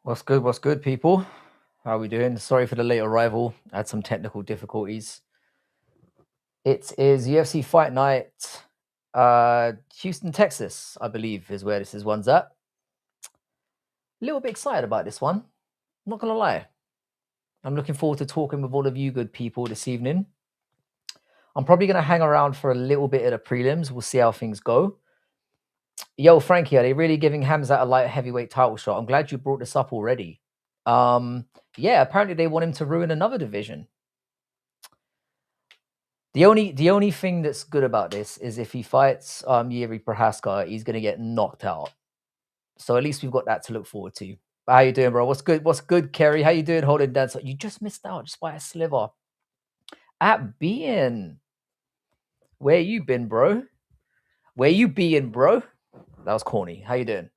What's good, people? How are we doing? Sorry for the late arrival. I had some technical difficulties. It is UFC Fight Night, Houston, Texas, I believe, is where one's at. A little bit excited about this one. Not gonna lie. I'm looking forward to talking with all of you good people this evening. I'm probably gonna hang around for a little bit of the prelims. We'll see how things go. Yo, Frankie, are they really giving Hamzat a light heavyweight title shot? I'm glad you brought this up already. Yeah, apparently they want him to ruin another division. The only thing that's good about this is if he fights Yuri Prohaska, he's gonna get knocked out. So at least we've got that to look forward to. How you doing, bro? What's good? What's good, Kerry? How you doing? Holding down. So you just missed out just by a sliver. At being, where you been, bro? Where you being, bro? That was corny. How you doing?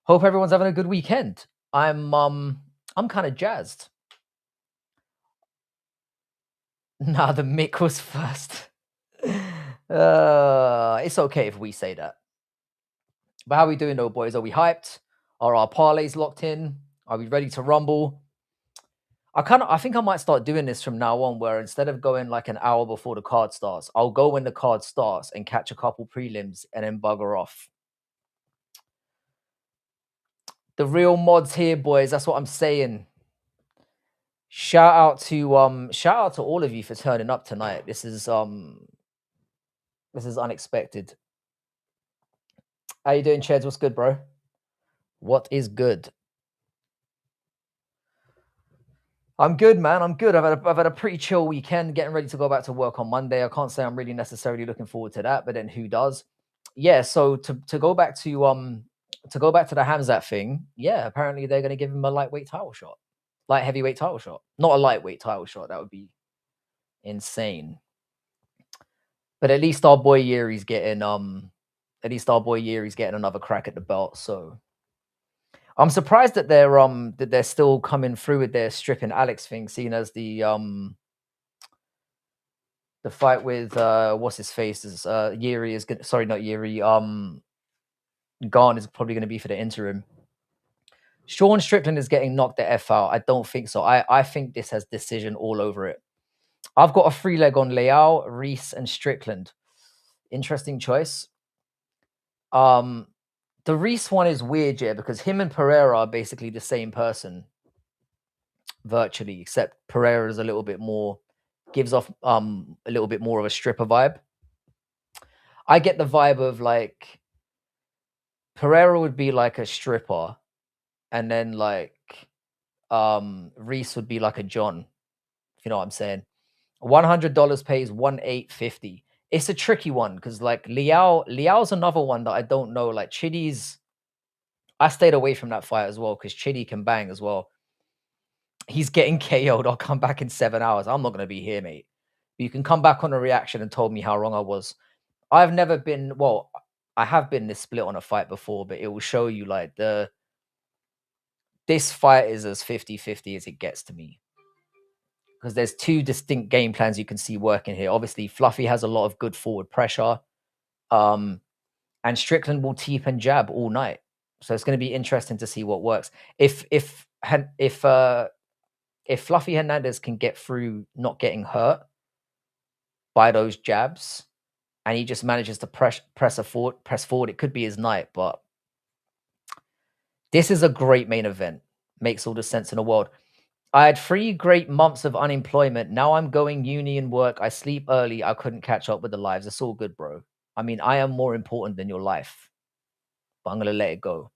Hope everyone's having a good weekend. I'm kind of jazzed. Nah, the Mick was first. It's okay if we say that. But how are we doing though, boys? Are we hyped? Are our parlays locked in? Are we ready to rumble? I think I might start doing this from now on, where instead of going like an hour before the card starts, I'll go when the card starts and catch a couple prelims and then bugger off. The real mods here, boys. That's what I'm saying. Shout out to all of you for turning up tonight. This is unexpected. How you doing, Cheds? What's good, bro? What is good? I'm good, man. I'm good. I've had a pretty chill weekend, getting ready to go back to work on Monday. I can't say I'm really necessarily looking forward to that, but then who does? Yeah. So to go back to the Hamzat thing, yeah. Apparently they're going to give him a lightweight title shot, light heavyweight title shot, not a lightweight title shot. That would be insane. But at least our boy Yuri's getting another crack at the belt. So I'm surprised that they're still coming through with their stripping Alex thing, seeing as the fight with what's his face is Yuri is gonna, sorry, not Yuri, Garn is probably going to be for the interim. Sean Strickland is getting knocked the F out. I don't think so. I think this has decision all over it. I've got a free leg on Leao, Reese, and Strickland. Interesting choice. The Reese one is weird, yeah, because him and Pereira are basically the same person, virtually, except Pereira is a little bit more, gives off a little bit more of a stripper vibe. I get the vibe of like Pereira would be like a stripper, and then like Reese would be like a John, if you know what I'm saying. $100 pays 1,850. It's a tricky one because like Liao's another one that I don't know. Like Chidi's, I stayed away from that fight as well because Chidi can bang as well. He's getting KO'd. I'll come back in 7 hours. I'm not gonna be here, mate. But you can come back on a reaction and told me how wrong I was. I've never been, well, I have been this split on a fight before, but it will show you like this fight is as 50-50 as it gets to me. Because there's two distinct game plans you can see working here. Obviously, Fluffy has a lot of good forward pressure. And Strickland will teep and jab all night. So it's going to be interesting to see what works. If Fluffy Hernandez can get through not getting hurt by those jabs, and he just manages to press forward, it could be his night. But this is a great main event. Makes all the sense in the world. I had 3 great months of unemployment. Now I'm going uni and work. I sleep early. I couldn't catch up with the lives. It's all good, bro. I mean, I am more important than your life, but I'm going to let it go.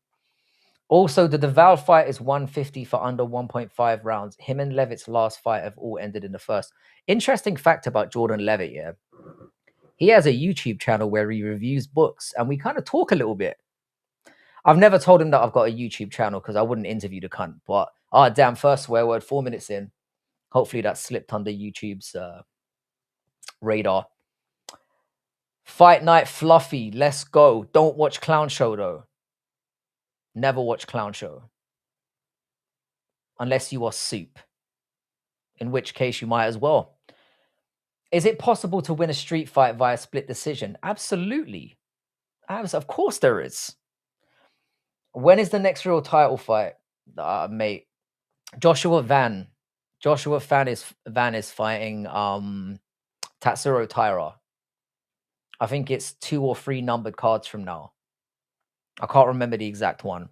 Also, the Deval fight is 150 for under 1.5 rounds. Him and Levitt's last fight have all ended in the first. Interesting fact about Jordan Levitt, yeah. He has a YouTube channel where he reviews books, and we kind of talk a little bit. I've never told him that I've got a YouTube channel because I wouldn't interview the cunt. But, damn, first swear word, 4 minutes in. Hopefully that slipped under YouTube's radar. Fight night Fluffy. Let's go. Don't watch Clown Show, though. Never watch Clown Show. Unless you are soup. In which case you might as well. Is it possible to win a street fight via split decision? Absolutely. Of course there is. When is the next real title fight? Mate, Joshua Van is fighting Tatsuro Taira. I think it's 2 or 3 numbered cards from now. I can't remember the exact one.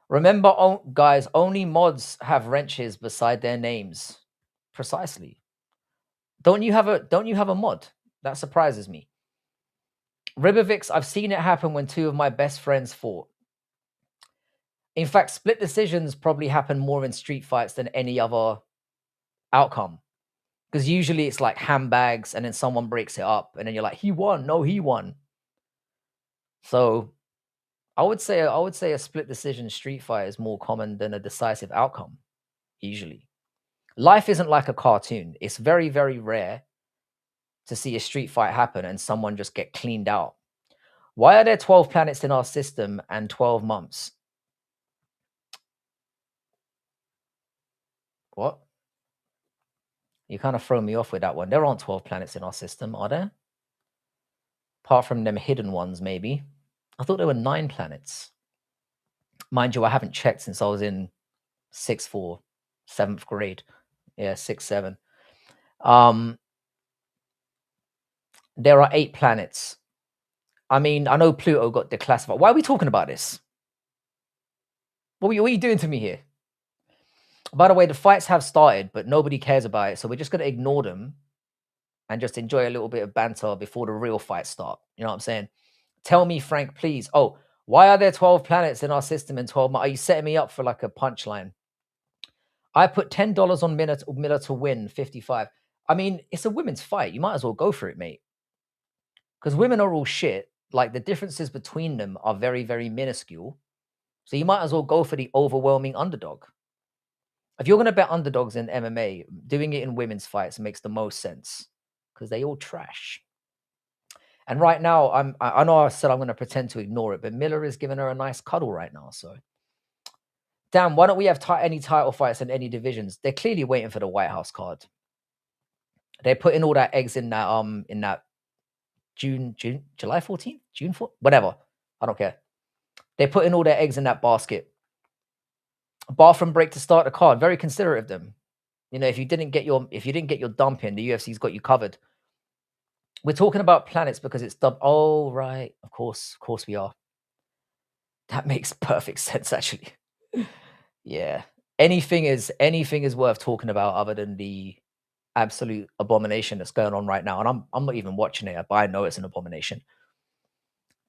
Remember, guys, only mods have wrenches beside their names. Precisely. Don't you have a mod? That surprises me. Ribovix, I've seen it happen when 2 of my best friends fought. In fact, split decisions probably happen more in street fights than any other outcome. Because usually it's like handbags and then someone breaks it up and then you're like, he won. No, he won. So I would say a split decision street fight is more common than a decisive outcome, usually. Life isn't like a cartoon. It's very, very rare to see a street fight happen and someone just get cleaned out. Why are there 12 planets in our system and 12 months? What? You kind of throw me off with that one. There aren't 12 planets in our system, are there? Apart from them hidden ones, maybe. I thought there were 9 planets. Mind you, I haven't checked since I was in 6th or 7th grade. Yeah, 6, 7. There are 8 planets. I mean, I know Pluto got declassified. Why are we talking about this? What are you doing to me here? By the way, the fights have started, but nobody cares about it. So we're just going to ignore them and just enjoy a little bit of banter before the real fights start. You know what I'm saying? Tell me, Frank, please. Oh, why are there 12 planets in our system in 12 months? Are you setting me up for like a punchline? I put $10 on Miller to win 55. I mean, it's a women's fight. You might as well go for it, mate. Because women are all shit. Like the differences between them are very, very minuscule. So you might as well go for the overwhelming underdog. If you're going to bet underdogs in MMA, doing it in women's fights makes the most sense because they all trash. And right now, I know I said I'm going to pretend to ignore it, but Miller is giving her a nice cuddle right now. So, damn, why don't we have any title fights in any divisions? They're clearly waiting for the White House card. They're putting all that eggs in that July 14th, June 4th, whatever. I don't care. They're putting all their eggs in that basket. Bathroom break to start the card. Very considerate of them. You know, if you didn't get your dump in, the UFC's got you covered. We're talking about planets because it's dub. Oh, right. Of course we are. That makes perfect sense, actually. Yeah. Anything is worth talking about other than the absolute abomination that's going on right now. And I'm not even watching it, but I know it's an abomination.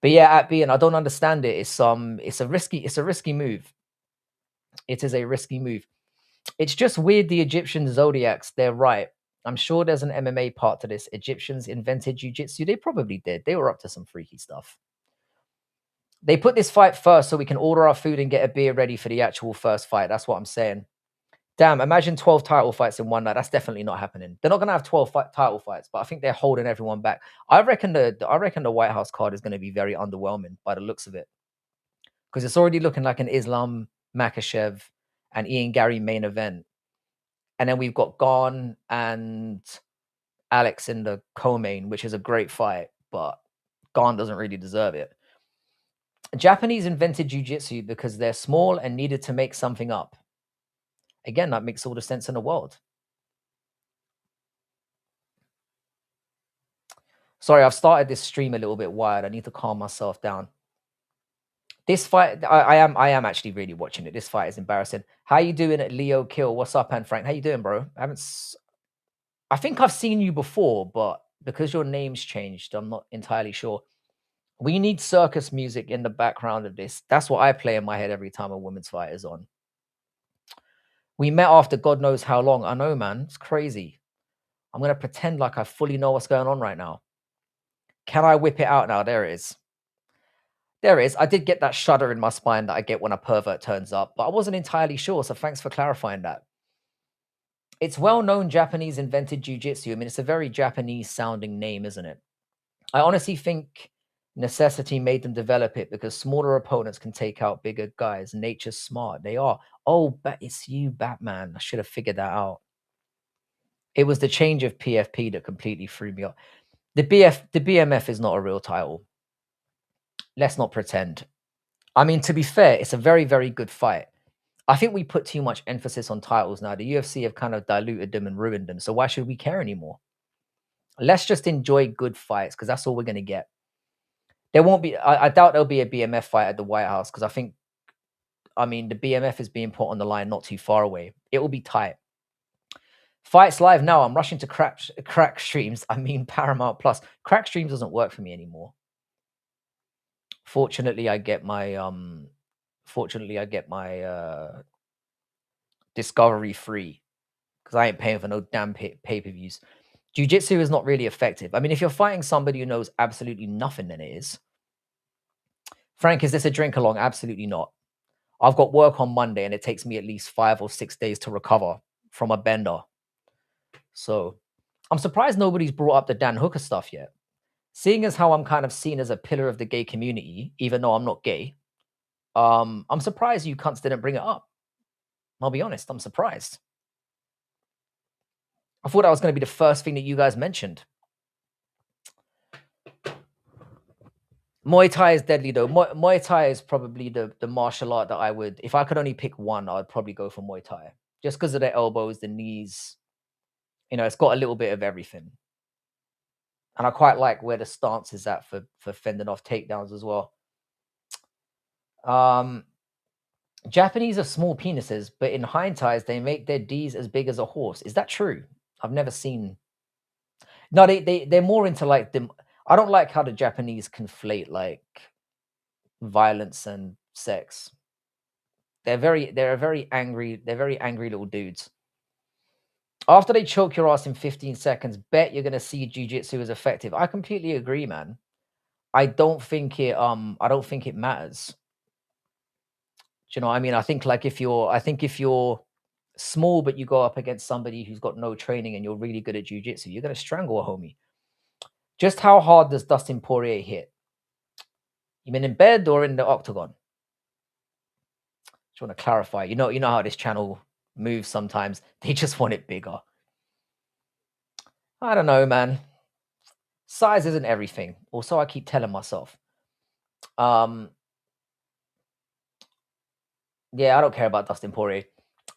But yeah, at being, I don't understand it. It's a risky move. It is a risky move. It's just weird. The Egyptian zodiacs, they're right. I'm sure there's an MMA part to this. Egyptians invented jiu-jitsu. They probably did. They were up to some freaky stuff. They put this fight first so we can order our food and get a beer ready for the actual first fight. That's what I'm saying. Damn, imagine 12 title fights in one night. That's definitely not happening. They're not going to have 12 title fights, but I think they're holding everyone back. I reckon the White House card is going to be very underwhelming by the looks of it. Because it's already looking like an Islam Makhachev and Ian Gary main event. And then we've got Gon and Alex in the co-main, which is a great fight, but Gon doesn't really deserve it. Japanese invented jiu-jitsu because they're small and needed to make something up. Again, that makes all the sense in the world. Sorry, I've started this stream a little bit wired. I need to calm myself down. This fight, I am actually really watching it. This fight is embarrassing. How you doing at Leo Kill? What's up, Anne Frank? How you doing, bro? I think I've seen you before, but because your name's changed, I'm not entirely sure. We need circus music in the background of this. That's what I play in my head every time a women's fight is on. We met after God knows how long. I know, man. It's crazy. I'm going to pretend like I fully know what's going on right now. Can I whip it out now? There it is. There it is. I did get that shudder in my spine that I get when a pervert turns up, but I wasn't entirely sure, so thanks for clarifying that. It's well-known Japanese invented jiu-jitsu. I mean, it's a very Japanese-sounding name, isn't it? I honestly think necessity made them develop it because smaller opponents can take out bigger guys. Nature's smart. They are. Oh, but it's you, Batman. I should have figured that out. It was the change of PFP that completely threw me off. The BMF is not a real title. Let's not pretend. I mean, to be fair, it's a very, very good fight. I think we put too much emphasis on titles now. The UFC have kind of diluted them and ruined them. So why should we care anymore? Let's just enjoy good fights because that's all we're going to get. There won't be, I doubt there'll be a BMF fight at the White House because I mean, the BMF is being put on the line not too far away. It will be tight. Fights live now. I'm rushing to crack streams. I mean, Paramount Plus. Crack streams doesn't work for me anymore. Fortunately, I get my Discovery free because I ain't paying for no damn pay-per-views. Jiu-jitsu is not really effective. I mean, if you're fighting somebody who knows absolutely nothing, then it is. Frank, is this a drink along? Absolutely not. I've got work on Monday and it takes me at least 5 or 6 days to recover from a bender. So I'm surprised nobody's brought up the Dan Hooker stuff yet. Seeing as how I'm kind of seen as a pillar of the gay community, even though I'm not gay, I'm surprised you cunts didn't bring it up. I'll be honest, I'm surprised. I thought that was going to be the first thing that you guys mentioned. Muay Thai is deadly though. Muay Thai is probably the martial art that I would, if I could only pick one, I'd probably go for Muay Thai. Just because of the elbows, the knees. You know, it's got a little bit of everything. And I quite like where the stance is at for fending off takedowns as well. Japanese have small penises, but in hindsight, they make their D's as big as a horse. Is that true? I've never seen. No, they're more into like the. I don't like how the Japanese conflate like violence and sex. They're very angry little dudes. After they choke your ass in 15 seconds, bet you're gonna see jiu-jitsu as effective. I completely agree, man. I don't think it matters. Do you know what I mean? I think if you're small but you go up against somebody who's got no training and you're really good at jiu-jitsu, you're gonna strangle a homie. Just how hard does Dustin Poirier hit? You mean in bed or in the octagon? Just want to clarify. You know how this channel moves sometimes. They just want it bigger. I don't know, man. Size isn't everything. Also, I keep telling myself. Yeah, I don't care about Dustin Poirier.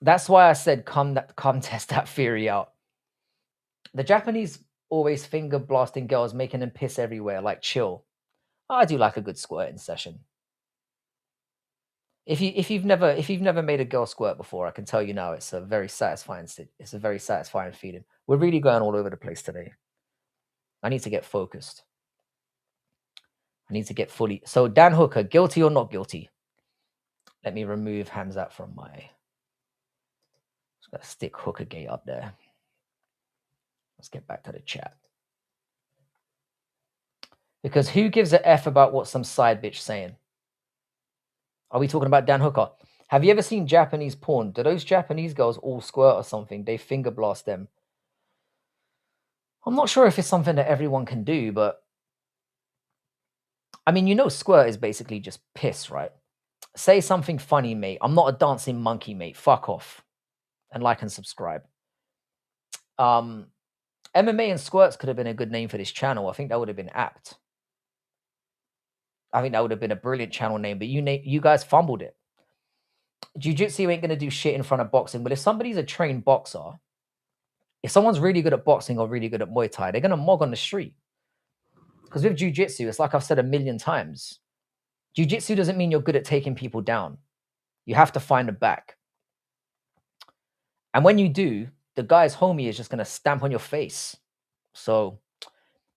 That's why I said come test that theory out. The Japanese always finger blasting girls, making them piss everywhere. Like, chill. I do like a good squirting session. If you've never made a girl squirt before, I can tell you now, it's a very satisfying feeling. We're really going all over the place today. I need to get focused. I need to get fully. So Dan Hooker, guilty or not guilty? Let me remove Hamzat from my. Just gotta stick Hooker Gate up there. Let's get back to the chat. Because who gives a F about what some side bitch saying? Are we talking about Dan Hooker? Have you ever seen Japanese porn? Do those Japanese girls all squirt or something? They finger blast them. I'm not sure if it's something that everyone can do, but I mean, squirt is basically just piss, right? Say something funny, mate. I'm not a dancing monkey, mate. Fuck off. And like and subscribe. MMA and squirts could have been a good name for this channel. I think that would have been apt. I think that would have been a brilliant channel name, but you guys fumbled it. Jiu-jitsu ain't going to do shit in front of boxing. But if somebody's a trained boxer, if someone's really good at boxing or really good at Muay Thai, they're going to mog on the street. Because with jiu-jitsu, it's like I've said a million times. Jiu-jitsu doesn't mean you're good at taking people down. You have to find a back. And when you do, the guy's homie is just going to stamp on your face. So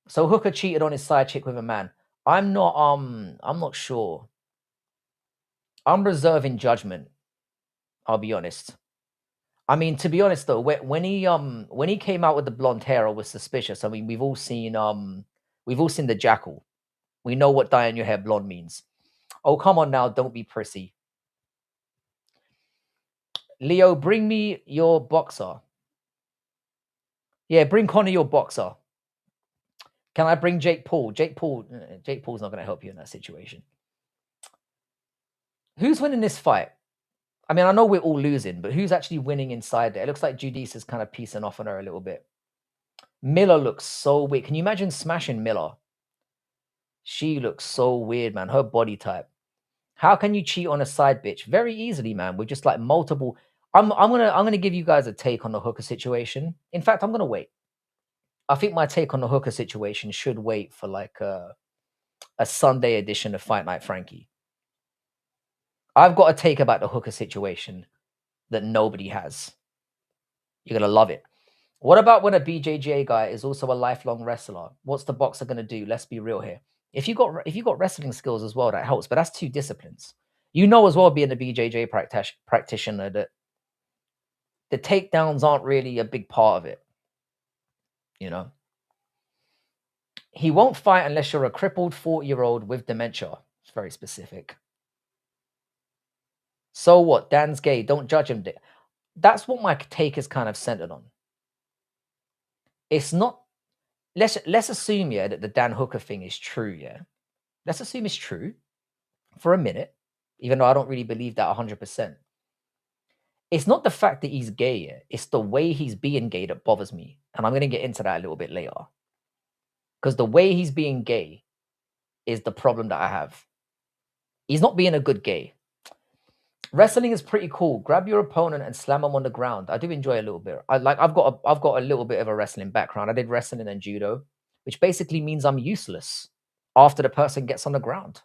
Hooker cheated on his side chick with a man. I'm not sure. I'm reserving judgment. I'll be honest. I mean, to be honest though, when he came out with the blonde hair, I was suspicious. I mean, we've all seen the Jackal. We know what dyeing your hair blonde means. Oh, come on now, don't be prissy. Leo, bring me your boxer. Yeah, bring Connor your boxer. Can I bring Jake Paul? Jake Paul's not going to help you in that situation. Who's winning this fight? I mean, I know we're all losing, but who's actually winning inside there? It looks like Judice is kind of piecing off on her a little bit. Miller looks so weird. Can you imagine smashing Miller? She looks so weird, man. Her body type. How can you cheat on a side bitch? Very easily, man. With just like multiple. I'm gonna give you guys a take on the hooker situation. In fact, I'm gonna wait. I think my take on the hooker situation should wait for like a Sunday edition of Fight Night Frankie. I've got a take about the hooker situation that nobody has. You're gonna love it. What about when a BJJ guy is also a lifelong wrestler? What's the boxer gonna do? Let's be real here. If you got wrestling skills as well, that helps. But that's two disciplines. You know as well, being a BJJ practitioner, that the takedowns aren't really a big part of it. You know, he won't fight unless you're a crippled 40-year-old with dementia. It's very specific. So what? Dan's gay. Don't judge him. That's what my take is kind of centered on. It's not. Let's assume, yeah, that the Dan Hooker thing is true. Yeah, let's assume it's true for a minute, even though I don't really believe that 100%. It's not the fact that he's gay. Yeah, it's the way he's being gay that bothers me, and I'm gonna get into that a little bit later. Because the way he's being gay is the problem that I have. He's not being a good gay. Wrestling is pretty cool. Grab your opponent and slam them on the ground. I do enjoy a little bit. I've got a little bit of a wrestling background. I did wrestling and judo, which basically means I'm useless after the person gets on the ground.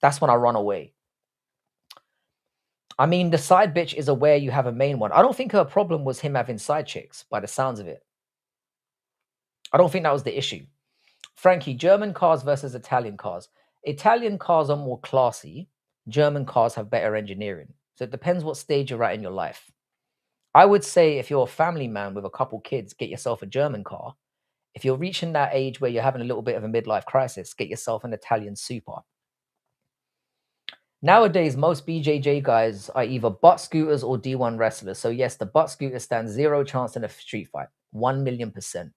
That's when I run away. I mean, the side bitch is aware you have a main one. I don't think her problem was him having side chicks, by the sounds of it. I don't think that was the issue. Frankie, German cars versus Italian cars. Italian cars are more classy. German cars have better engineering. So it depends what stage you're at in your life. I would say if you're a family man with a couple kids, get yourself a German car. If you're reaching that age where you're having a little bit of a midlife crisis, get yourself an Italian super. Nowadays, most BJJ guys are either butt scooters or D1 wrestlers. So yes, the butt scooter stands zero chance in a street fight. 1,000,000%.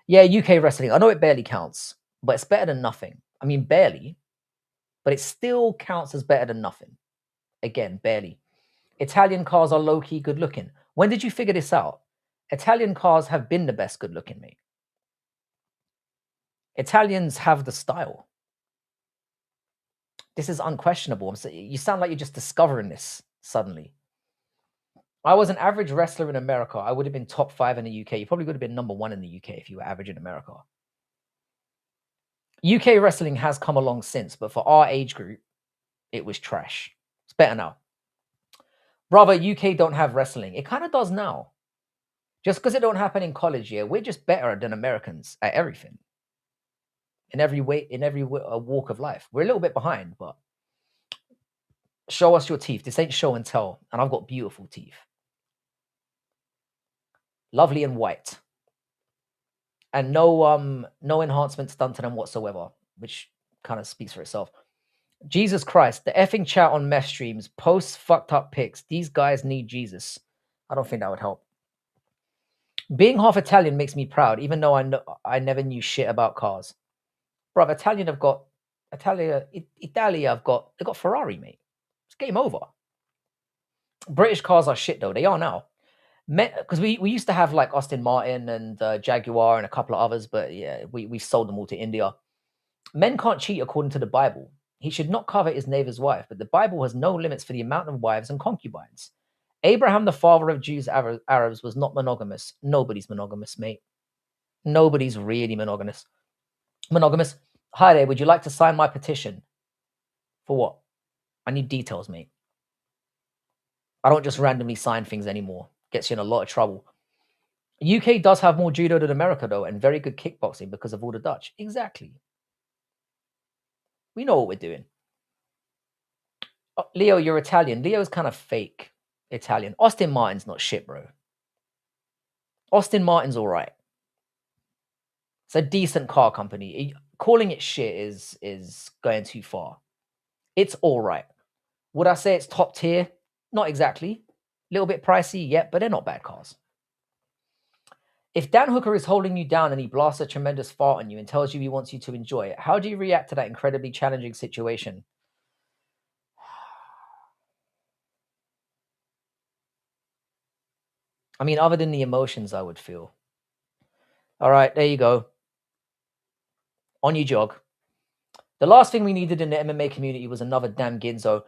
Yeah, UK wrestling. I know it barely counts, but it's better than nothing. I mean, barely, but it still counts as better than nothing. Again, barely. Italian cars are low-key good looking. When did you figure this out? Italian cars have been the best good looking, mate. Italians have the style. This is unquestionable. You sound like you're just discovering this suddenly. I was an average wrestler in America. I would have been top 5 in the UK. You probably would have been number 1 in the UK if you were average in America. UK wrestling has come along since, but for our age group, it was trash. It's better now. Brother, UK don't have wrestling. It kind of does now. Just because it don't happen in college, yeah, we're just better than Americans at everything. In every way, in every walk of life. We're a little bit behind, but show us your teeth. This ain't show and tell, and I've got beautiful teeth. Lovely and white. And no enhancements done to them whatsoever, which kind of speaks for itself. Jesus Christ, the effing chat on mess streams posts fucked up pics. These guys need Jesus. I don't think that would help. Being half Italian makes me proud, even though I never knew shit about cars. Bruv, Italia they got Ferrari, mate. It's game over. British cars are shit though. They are now. Because we used to have like Aston Martin and Jaguar and a couple of others, but yeah, we sold them all to India. Men can't cheat according to the Bible. He should not covet his neighbor's wife, but the Bible has no limits for the amount of wives and concubines. Abraham, the father of Jews, Arabs, was not monogamous. Nobody's monogamous, mate. Nobody's really monogamous. Hi there, would you like to sign my petition? For what? I need details, mate. I don't just randomly sign things anymore. Gets you in a lot of trouble. UK does have more judo than America, though, and very good kickboxing because of all the Dutch. Exactly. We know what we're doing. Oh, Leo, you're Italian. Leo's kind of fake Italian. Austin Martin's not shit, bro. Austin Martin's all right. It's a decent car company. Calling it shit is going too far. It's all right. Would I say it's top tier? Not exactly. A little bit pricey, yet, but they're not bad cars. If Dan Hooker is holding you down and he blasts a tremendous fart on you and tells you he wants you to enjoy it, how do you react to that incredibly challenging situation? I mean, other than the emotions I would feel. All right, there you go. On you jog. The last thing we needed in the MMA community was another damn Ginzo.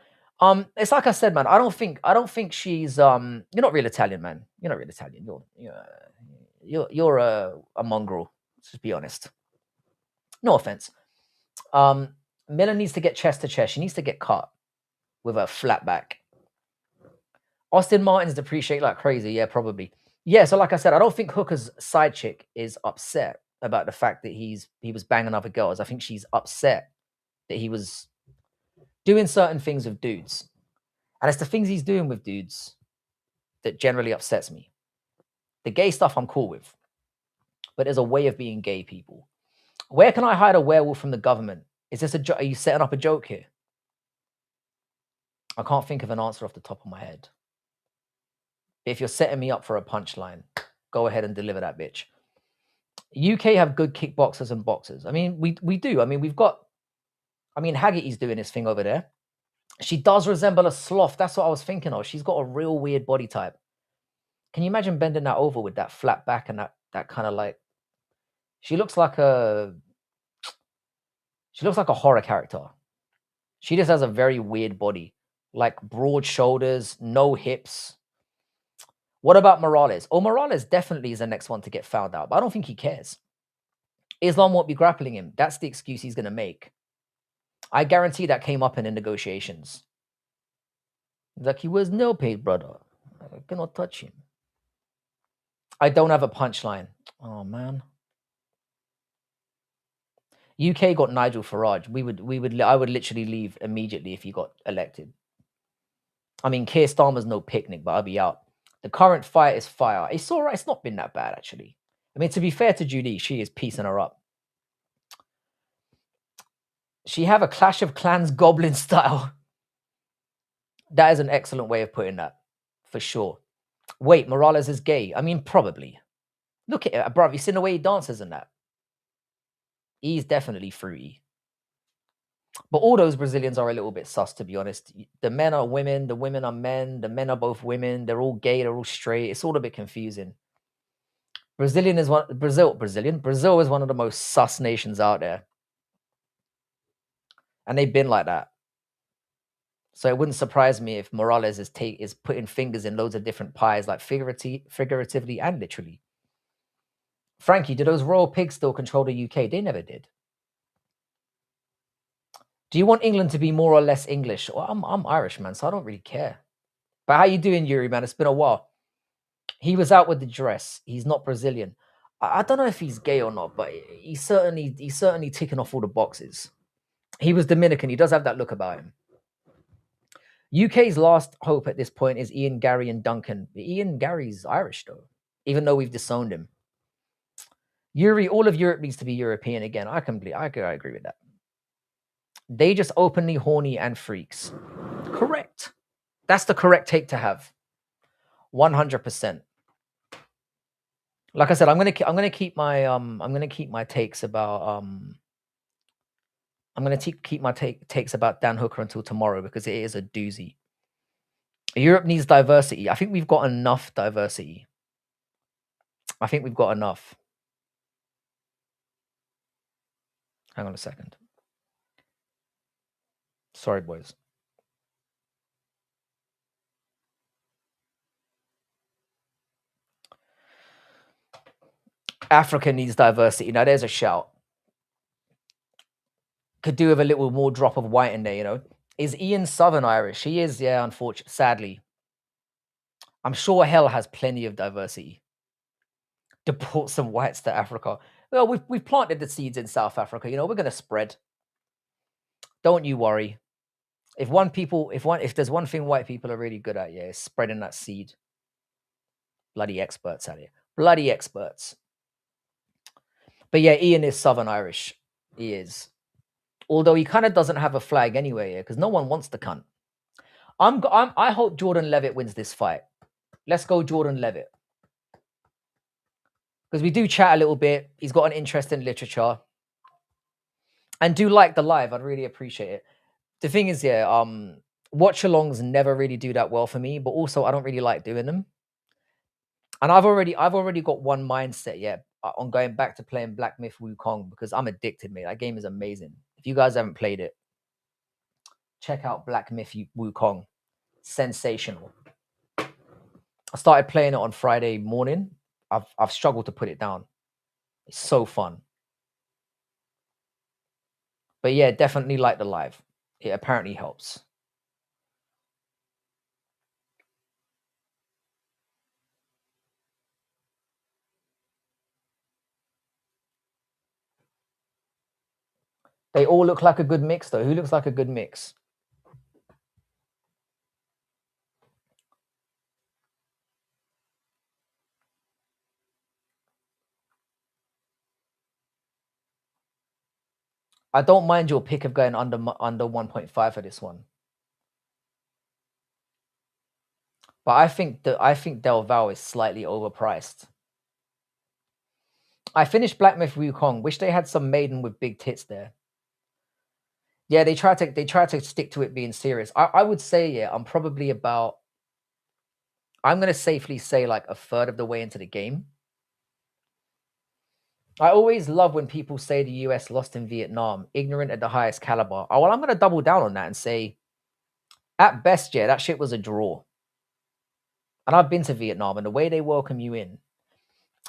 It's like I said, man. I don't think she's You're not real Italian, man. You're not real Italian. You're a mongrel. Let's just be honest. No offense. Miller needs to get chest to chest. She needs to get cut with a flat back. Austin Martin's depreciate like crazy. Yeah, probably. Yeah, so like I said, I don't think Hooker's side chick is upset about the fact that he was banging other girls. I think she's upset that he was doing certain things with dudes. And it's the things he's doing with dudes that generally upsets me. The gay stuff I'm cool with. But there's a way of being gay, people. Where can I hide a werewolf from the government? Is this are you setting up a joke here? I can't think of an answer off the top of my head. If you're setting me up for a punchline, go ahead and deliver that bitch. UK have good kickboxers and boxers. I mean, we do. I mean, we've got... I mean, Haggerty's doing his thing over there. She does resemble a sloth. That's what I was thinking of. She's got a real weird body type. Can you imagine bending that over with that flat back and that kind of like... She looks like a horror character. She just has a very weird body. Like broad shoulders, no hips. What about Morales? Oh, Morales definitely is the next one to get found out, but I don't think he cares. Islam won't be grappling him. That's the excuse he's going to make. I guarantee that came up in the negotiations. Like, he was no paid, brother. I cannot touch him. I don't have a punchline. Oh, man. UK got Nigel Farage. I would literally leave immediately if he got elected. I mean, Keir Starmer's no picnic, but I'll be out. The current fight is fire. It's all right. It's not been that bad, actually. I mean, to be fair to Judy, she is piecing her up. She have a Clash of Clans goblin style. That is an excellent way of putting that, for sure. Wait, Morales is gay? I mean, probably. Look at it, bruv. You seen the way he dances and that? He's definitely fruity. But all those Brazilians are a little bit sus, to be honest. The men are women, the women are men, the men are both women. They're all gay, they're all straight. It's all a bit confusing. Brazil is one of the most sus nations out there. And they've been like that. So it wouldn't surprise me if Morales is putting fingers in loads of different pies, like figuratively and literally. Frankie, do those royal pigs still control the UK? They never did. Do you want England to be more or less English? Well, I'm Irish, man, so I don't really care. But how you doing, Yuri, man? It's been a while. He was out with the dress. He's not Brazilian. I don't know if he's gay or not, but he's certainly ticking off all the boxes. He was Dominican. He does have that look about him. UK's last hope at this point is Ian, Gary, and Duncan. Ian Gary's Irish, though, even though we've disowned him. Yuri, all of Europe needs to be European again. I agree with that. They just openly horny and freaks. Correct. That's the correct take to have. 100%. Like I said, I'm gonna keep my takes about takes about Dan Hooker until tomorrow, because it is a doozy. Europe needs diversity. I think we've got enough diversity. I think we've got enough. Hang on a second. Sorry, boys. Africa needs diversity. Now, there's a shout. Could do with a little more drop of white in there, you know. Is Ian Southern Irish? He is, yeah, unfortunately, sadly. I'm sure hell has plenty of diversity. Deport some whites to Africa. Well, we've planted the seeds in South Africa. You know, we're going to spread. Don't you worry. If there's one thing white people are really good at, yeah, it's spreading that seed. Bloody experts at it. Bloody experts. But yeah, Ian is Southern Irish. He is. Although he kind of doesn't have a flag anyway, because no one wants the cunt. I hope Jordan Levitt wins this fight. Let's go Jordan Levitt. Because we do chat a little bit. He's got an interest in literature. And do like the live. I'd really appreciate it. The thing is, yeah, watch-alongs never really do that well for me, but also I don't really like doing them. And I've already got one mindset, yeah, on going back to playing Black Myth Wukong, because I'm addicted, mate. That game is amazing. If you guys haven't played it, check out Black Myth Wukong. Sensational. I started playing it on Friday morning. I've struggled to put it down. It's so fun. But yeah, definitely like the live. It apparently helps. They all look like a good mix, though. Who looks like a good mix? I don't mind your pick of going under 1.5 for this one. But I think Del Val is slightly overpriced. I finished Black Myth Wukong. Wish they had some maiden with big tits there. Yeah, they try to stick to it being serious. I would say, yeah, I'm probably about, I'm gonna safely say like a third of the way into the game. I always love when people say the US lost in Vietnam, ignorant at the highest caliber. Oh, well, I'm gonna double down on that and say, at best, yeah, that shit was a draw. And I've been to Vietnam, and the way they welcome you in.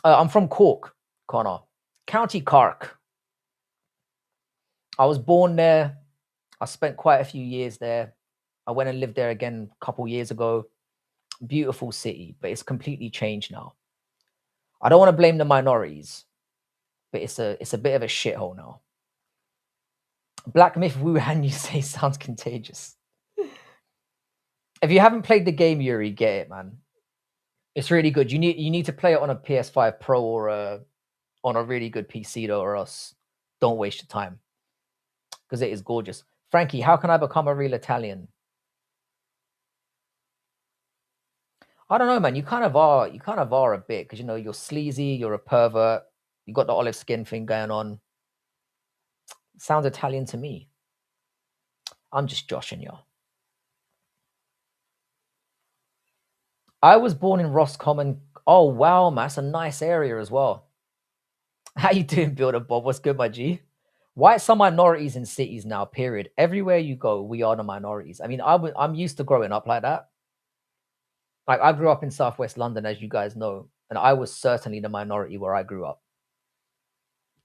I'm from Cork, Connor, County Cork. I was born there. I spent quite a few years there. I went and lived there again a couple years ago. Beautiful city, but it's completely changed now. I don't want to blame the minorities, but it's a bit of a shithole now. Black Myth Wuhan, you say, sounds contagious. If you haven't played the game, Yuri, get it, man. It's really good. You need to play it on a PS5 Pro or on a really good PC though, or else don't waste your time. Because it is gorgeous. Frankie, how can I become a real Italian? I don't know, man. You kind of are a bit, because you're sleazy, you're a pervert, you got the olive skin thing going on. Sounds Italian to me. I'm just joshing you. I was born in Roscommon. Oh wow, man, that's a nice area as well. How you doing, Builder Bob? What's good, my G? Whites are minorities in cities now, period. Everywhere you go, we are the minorities. I mean, I'm used to growing up like that. Like, I grew up in Southwest London, as you guys know, and I was certainly the minority where I grew up.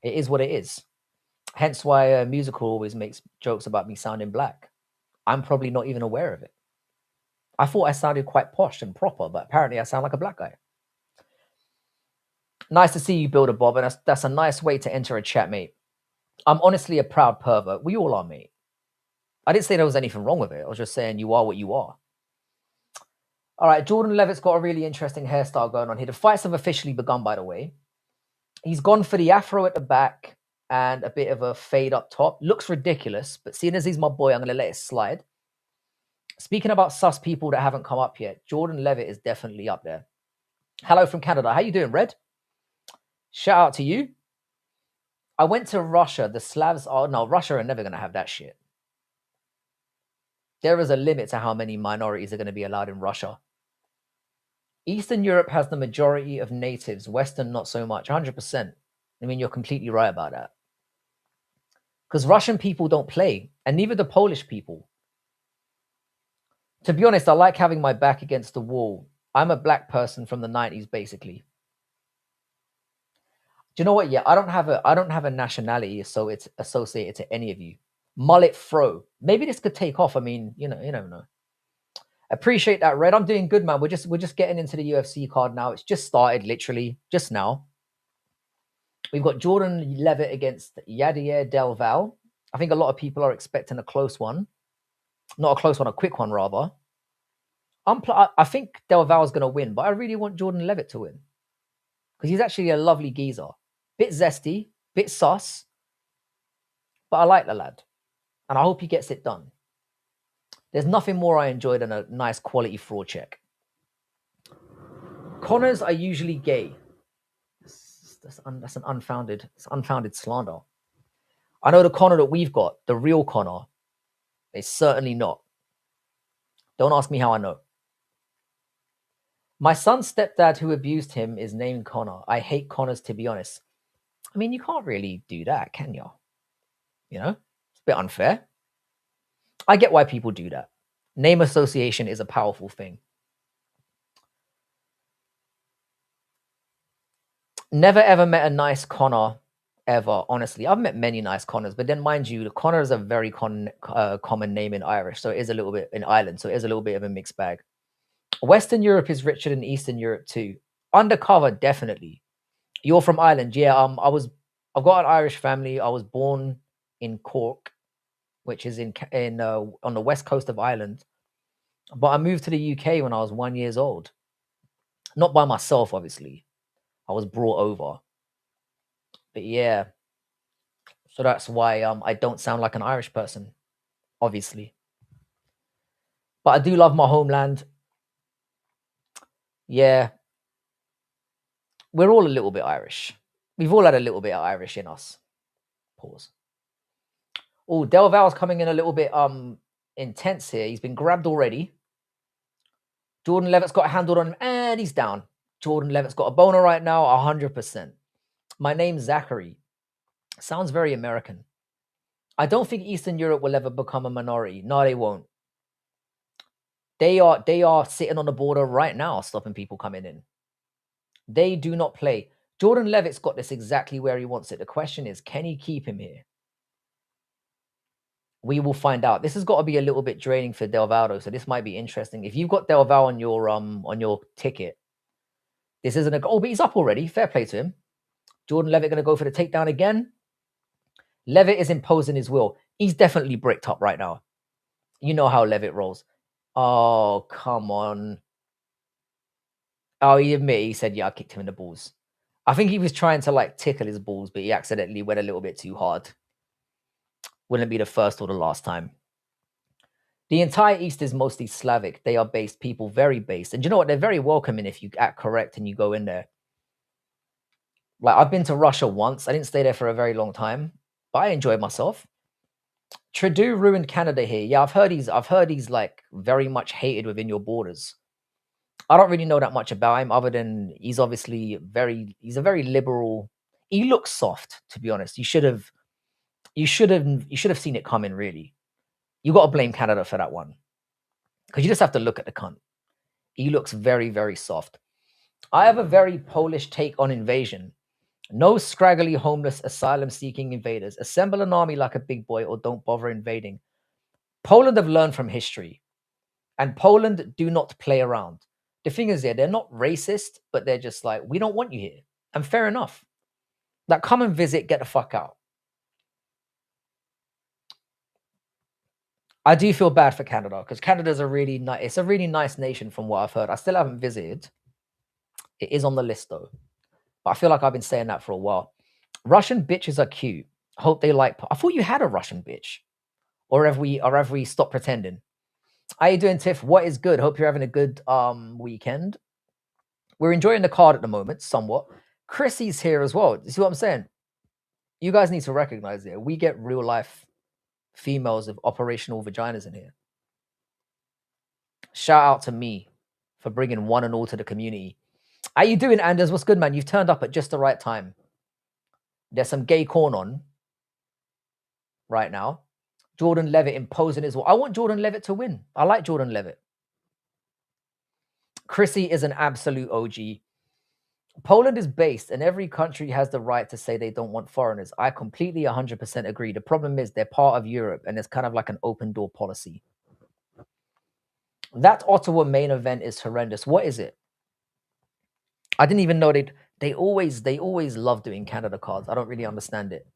It is what it is. Hence why a musical always makes jokes about me sounding black. I'm probably not even aware of it. I thought I sounded quite posh and proper, but apparently I sound like a black guy. Nice to see you, Builder Bob, and that's a nice way to enter a chat, mate. I'm honestly a proud pervert. We all are, mate. I didn't say there was anything wrong with it. I was just saying you are what you are. All right, Jordan Levitt's got a really interesting hairstyle going on here. The fights have officially begun, by the way. He's gone for the afro at the back and a bit of a fade up top. Looks ridiculous, but seeing as he's my boy, I'm going to let it slide. Speaking about sus people that haven't come up yet, Jordan Levitt is definitely up there. Hello from Canada. How you doing, Red? Shout out to you. I went to Russia. The Slavs are... No, Russia are never going to have that shit. There is a limit to how many minorities are going to be allowed in Russia. Eastern Europe has the majority of natives. Western, not so much. 100%. I mean, you're completely right about that. Because Russian people don't play, and neither do Polish people. To be honest, I like having my back against the wall. I'm a black person from the 90s, basically. Do you know what? Yeah, I don't have a nationality, so it's associated to any of you. Mullet throw. Maybe this could take off. I mean, you never know. Appreciate that, Red. I'm doing good, man. We're just getting into the UFC card now. It's just started, literally, just now. We've got Jordan Levitt against Yadier Del Val. I think a lot of people are expecting a close one. Not a close one, a quick one, rather. I think Del Val's going to win, but I really want Jordan Levitt to win. Because he's actually a lovely geezer. Bit zesty, bit sus. But I like the lad. And I hope he gets it done. There's nothing more I enjoy than a nice quality fraud check. Connors are usually gay. That's an unfounded slander. I know the Connor that we've got, the real Connor, is certainly not. Don't ask me how I know. My son's stepdad who abused him is named Connor. I hate Connors, to be honest. I mean, you can't really do that, can you? You know? Bit unfair. I get why people do that. Name association is a powerful thing. Never ever met a nice Connor ever, honestly. I've met many nice Connors, but then mind you, the Connor is a very common name in Irish, so it is a little bit in Ireland, so it is a little bit of a mixed bag. Western Europe is richer than Eastern Europe too. Undercover, definitely. You're from Ireland, yeah. I've got an Irish family. I was born in Cork, which is in on the west coast of Ireland, but I moved to the UK when I was 1 years old. Not by myself, obviously. I was brought over, but yeah. So that's why I don't sound like an Irish person, obviously. But I do love my homeland. Yeah, we're all a little bit Irish. We've all had a little bit of Irish in us. Pause. Oh, Del Val's coming in a little bit intense here. He's been grabbed already. Jordan Levitt's got a handle on him and he's down. Jordan Levitt's got a boner right now, 100%. My name's Zachary. Sounds very American. I don't think Eastern Europe will ever become a minority. No, they won't. They are sitting on the border right now, stopping people coming in. They do not play. Jordan Levitt's got this exactly where he wants it. The question is, can he keep him here? We will find out. This has got to be a little bit draining for Del Valdo, so this might be interesting. If you've got Del Val on your ticket, this isn't a goal, but he's up already. Fair play to him. Jordan Levitt going to go for the takedown again. Levitt is imposing his will. He's definitely bricked up right now. You know how Levitt rolls. Oh, come on. Oh, he said, yeah, I kicked him in the balls. I think he was trying to like tickle his balls, but he accidentally went a little bit too hard. Wouldn't be the first or the last time. The entire East is mostly Slavic. They are based people, very based. And you know what? They're very welcoming if you act correct and you go in there. Like, I've been to Russia once. I didn't stay there for a very long time, but I enjoyed myself. Trudeau ruined Canada here. Yeah, I've heard he's like very much hated within your borders. I don't really know that much about him other than he's a very liberal. He looks soft, to be honest. You should have seen it coming, really. You got to blame Canada for that one. Because you just have to look at the cunt. He looks very, very soft. I have a very Polish take on invasion. No scraggly, homeless, asylum-seeking invaders. Assemble an army like a big boy or don't bother invading. Poland have learned from history. And Poland do not play around. The thing is, they're not racist, but they're just like, we don't want you here. And fair enough. Like, come and visit, get the fuck out. I do feel bad for Canada because Canada's a really nice nation from what I've heard. I still haven't visited. It is on the list though. But I feel like I've been saying that for a while. Russian bitches are cute. Hope they like. I thought you had a Russian bitch. Or have we stopped pretending? How you doing, Tiff? What is good? Hope you're having a good weekend. We're enjoying the card at the moment, somewhat. Chrissy's here as well. You see what I'm saying? You guys need to recognize it. We get real life females with operational vaginas in here. Shout out to me for bringing one and all to the community. How you doing, Anders? What's good, man? You've turned up at just the right time. There's some gay corn on right now. Jordan Levitt imposing his will. I want Jordan Levitt to win. I like Jordan Levitt. Chrissy is an absolute OG. Poland is based, and every country has the right to say they don't want foreigners. I completely 100% agree. The problem is they're part of Europe, and it's kind of like an open door policy. That Ottawa main event is horrendous. What is it? I didn't even know they always love doing Canada cards. I don't really understand it.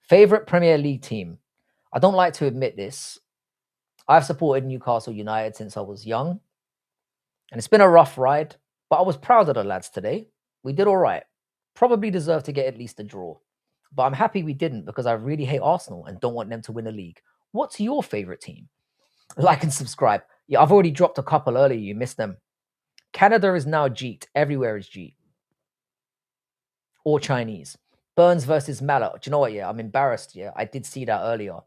Favorite Premier League team? I don't like to admit this. I've supported Newcastle United since I was young, and it's been a rough ride, but I was proud of the lads today. We did all right. Probably deserved to get at least a draw, but I'm happy we didn't because I really hate Arsenal and don't want them to win the league. What's your favorite team? Like and subscribe. Yeah, I've already dropped a couple earlier. You missed them. Canada is now Jeet. Everywhere is Jeet. Or Chinese. Burns versus Mallet. Do you know what? Yeah, I'm embarrassed. Yeah, I did see that earlier.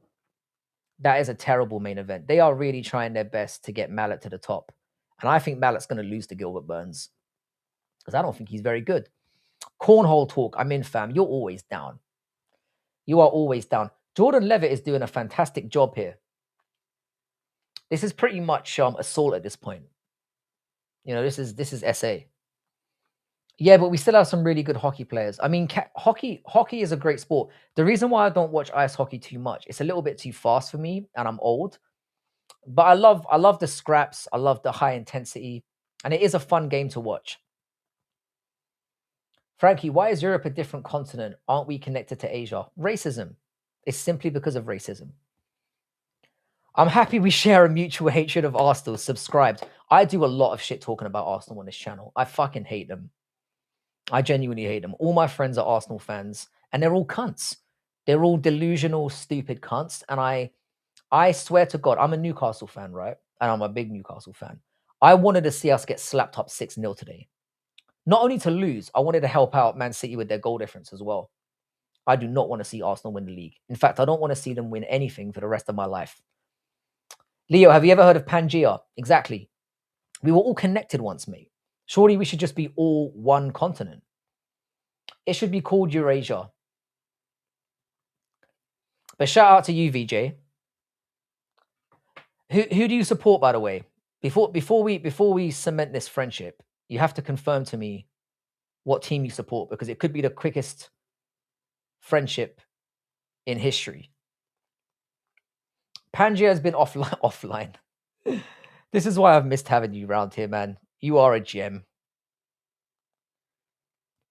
That is a terrible main event. They are really trying their best to get Mallet to the top. And I think Mallet's going to lose to Gilbert Burns. Because I don't think he's very good. Cornhole talk. I'm in, fam. You're always down. You are always down. Jordan Levitt is doing a fantastic job here. This is pretty much assault at this point. You know, this is SA. Yeah, but we still have some really good hockey players. I mean, hockey is a great sport. The reason why I don't watch ice hockey too much, it's a little bit too fast for me, and I'm old. But I love the scraps. I love the high intensity, and it is a fun game to watch. Frankie, why is Europe a different continent? Aren't we connected to Asia? Racism. It's simply because of racism. I'm happy we share a mutual hatred of Arsenal. Subscribed. I do a lot of shit talking about Arsenal on this channel. I fucking hate them. I genuinely hate them. All my friends are Arsenal fans, and they're all cunts. They're all delusional, stupid cunts. And I swear to God, I'm a Newcastle fan, right? And I'm a big Newcastle fan. I wanted to see us get slapped up 6-0 today. Not only to lose, I wanted to help out Man City with their goal difference as well. I do not want to see Arsenal win the league. In fact, I don't want to see them win anything for the rest of my life. Leo, have you ever heard of Pangea? Exactly. We were all connected once, mate. Surely we should just be all one continent. It should be called Eurasia. But shout out to you, VJ. Who do you support, by the way? Before we cement this friendship, you have to confirm to me what team you support, because it could be the quickest friendship in history. Pangea has been offline. This is why I've missed having you around here, man. You are a gem.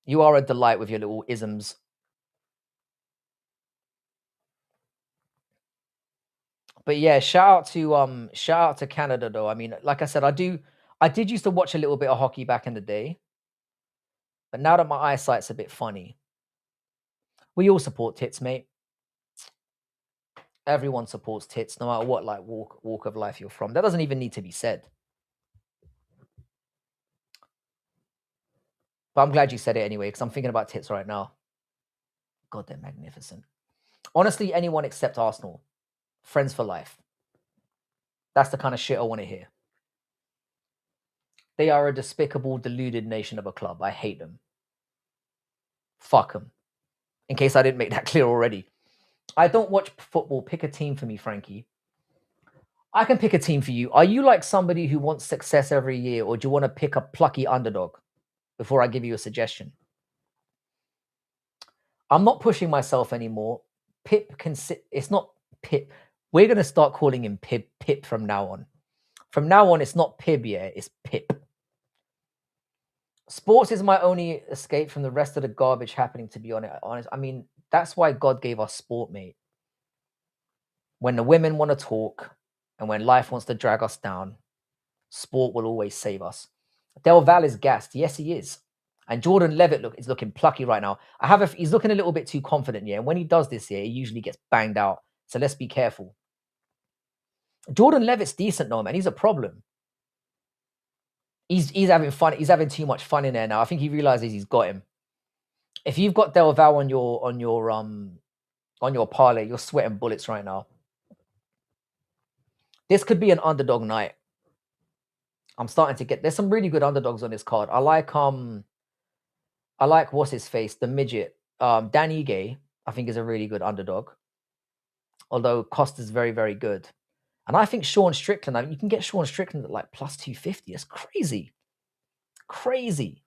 You are a delight with your little isms. But yeah, shout out to Canada though. I mean, like I said, I did used to watch a little bit of hockey back in the day, but now that my eyesight's a bit funny, we all support tits, mate. Everyone supports tits, no matter what walk of life you're from. That doesn't even need to be said. But I'm glad you said it anyway, because I'm thinking about tits right now. God, they're magnificent. Honestly, anyone except Arsenal. Friends for life. That's the kind of shit I want to hear. They are a despicable, deluded nation of a club. I hate them. Fuck them. In case I didn't make that clear already. I don't watch football. Pick a team for me, Frankie. I can pick a team for you. Are you like somebody who wants success every year, or do you want to pick a plucky underdog before I give you a suggestion? I'm not pushing myself anymore. Pip can sit. It's not Pip. We're going to start calling him Pip from now on. From now on, it's not Pib, yeah, it's Pip. Sports is my only escape from the rest of the garbage happening, to be honest. I mean, that's why God gave us sport, mate. When the women want to talk and when life wants to drag us down, sport will always save us. Del Val is gassed. Yes, he is. And Jordan Levitt is looking plucky right now. He's looking a little bit too confident, yeah. And when he does this here, he usually gets banged out. So let's be careful. Jordan Levitt's decent though, man. He's a problem. He's having fun. He's having too much fun in there now. I think he realizes he's got him. If you've got Del Val on your parlay, you're sweating bullets right now. This could be an underdog night. I'm starting to there's some really good underdogs on this card. I like what's his face, the midget. Danny Gay, I think, is a really good underdog. Although Costa's very, very good. And I think Sean Strickland, I mean, you can get Sean Strickland at like plus 250. It's crazy. Crazy.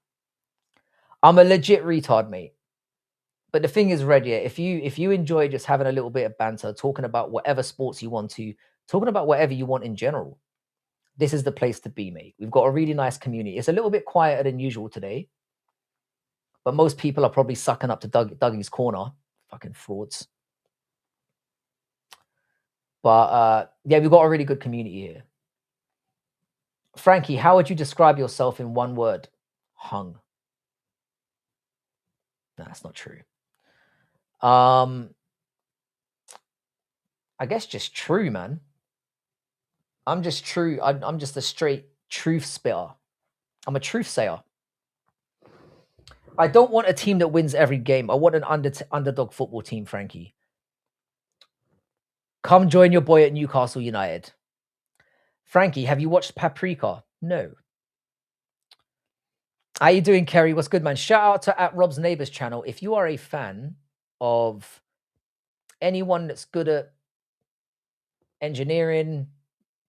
I'm a legit retard, mate. But the thing is, Red, yeah, if you enjoy just having a little bit of banter, talking about whatever sports you want to, talking about whatever you want in general, this is the place to be, mate. We've got a really nice community. It's a little bit quieter than usual today, but most people are probably sucking up to Dougie's corner. Fucking frauds. But yeah, we've got a really good community here. Frankie, how would you describe yourself in one word? Hung. No, that's not true. I guess just true, man. I'm just true. I'm just a straight truth spitter. I'm a truth sayer. I don't want a team that wins every game. I want an underdog football team, Frankie. Come join your boy at Newcastle United. Frankie, have you watched Paprika? No. How you doing, Kerry? What's good, man? Shout out to @Rob's Neighbors channel. If you are a fan of Anyone that's good at engineering,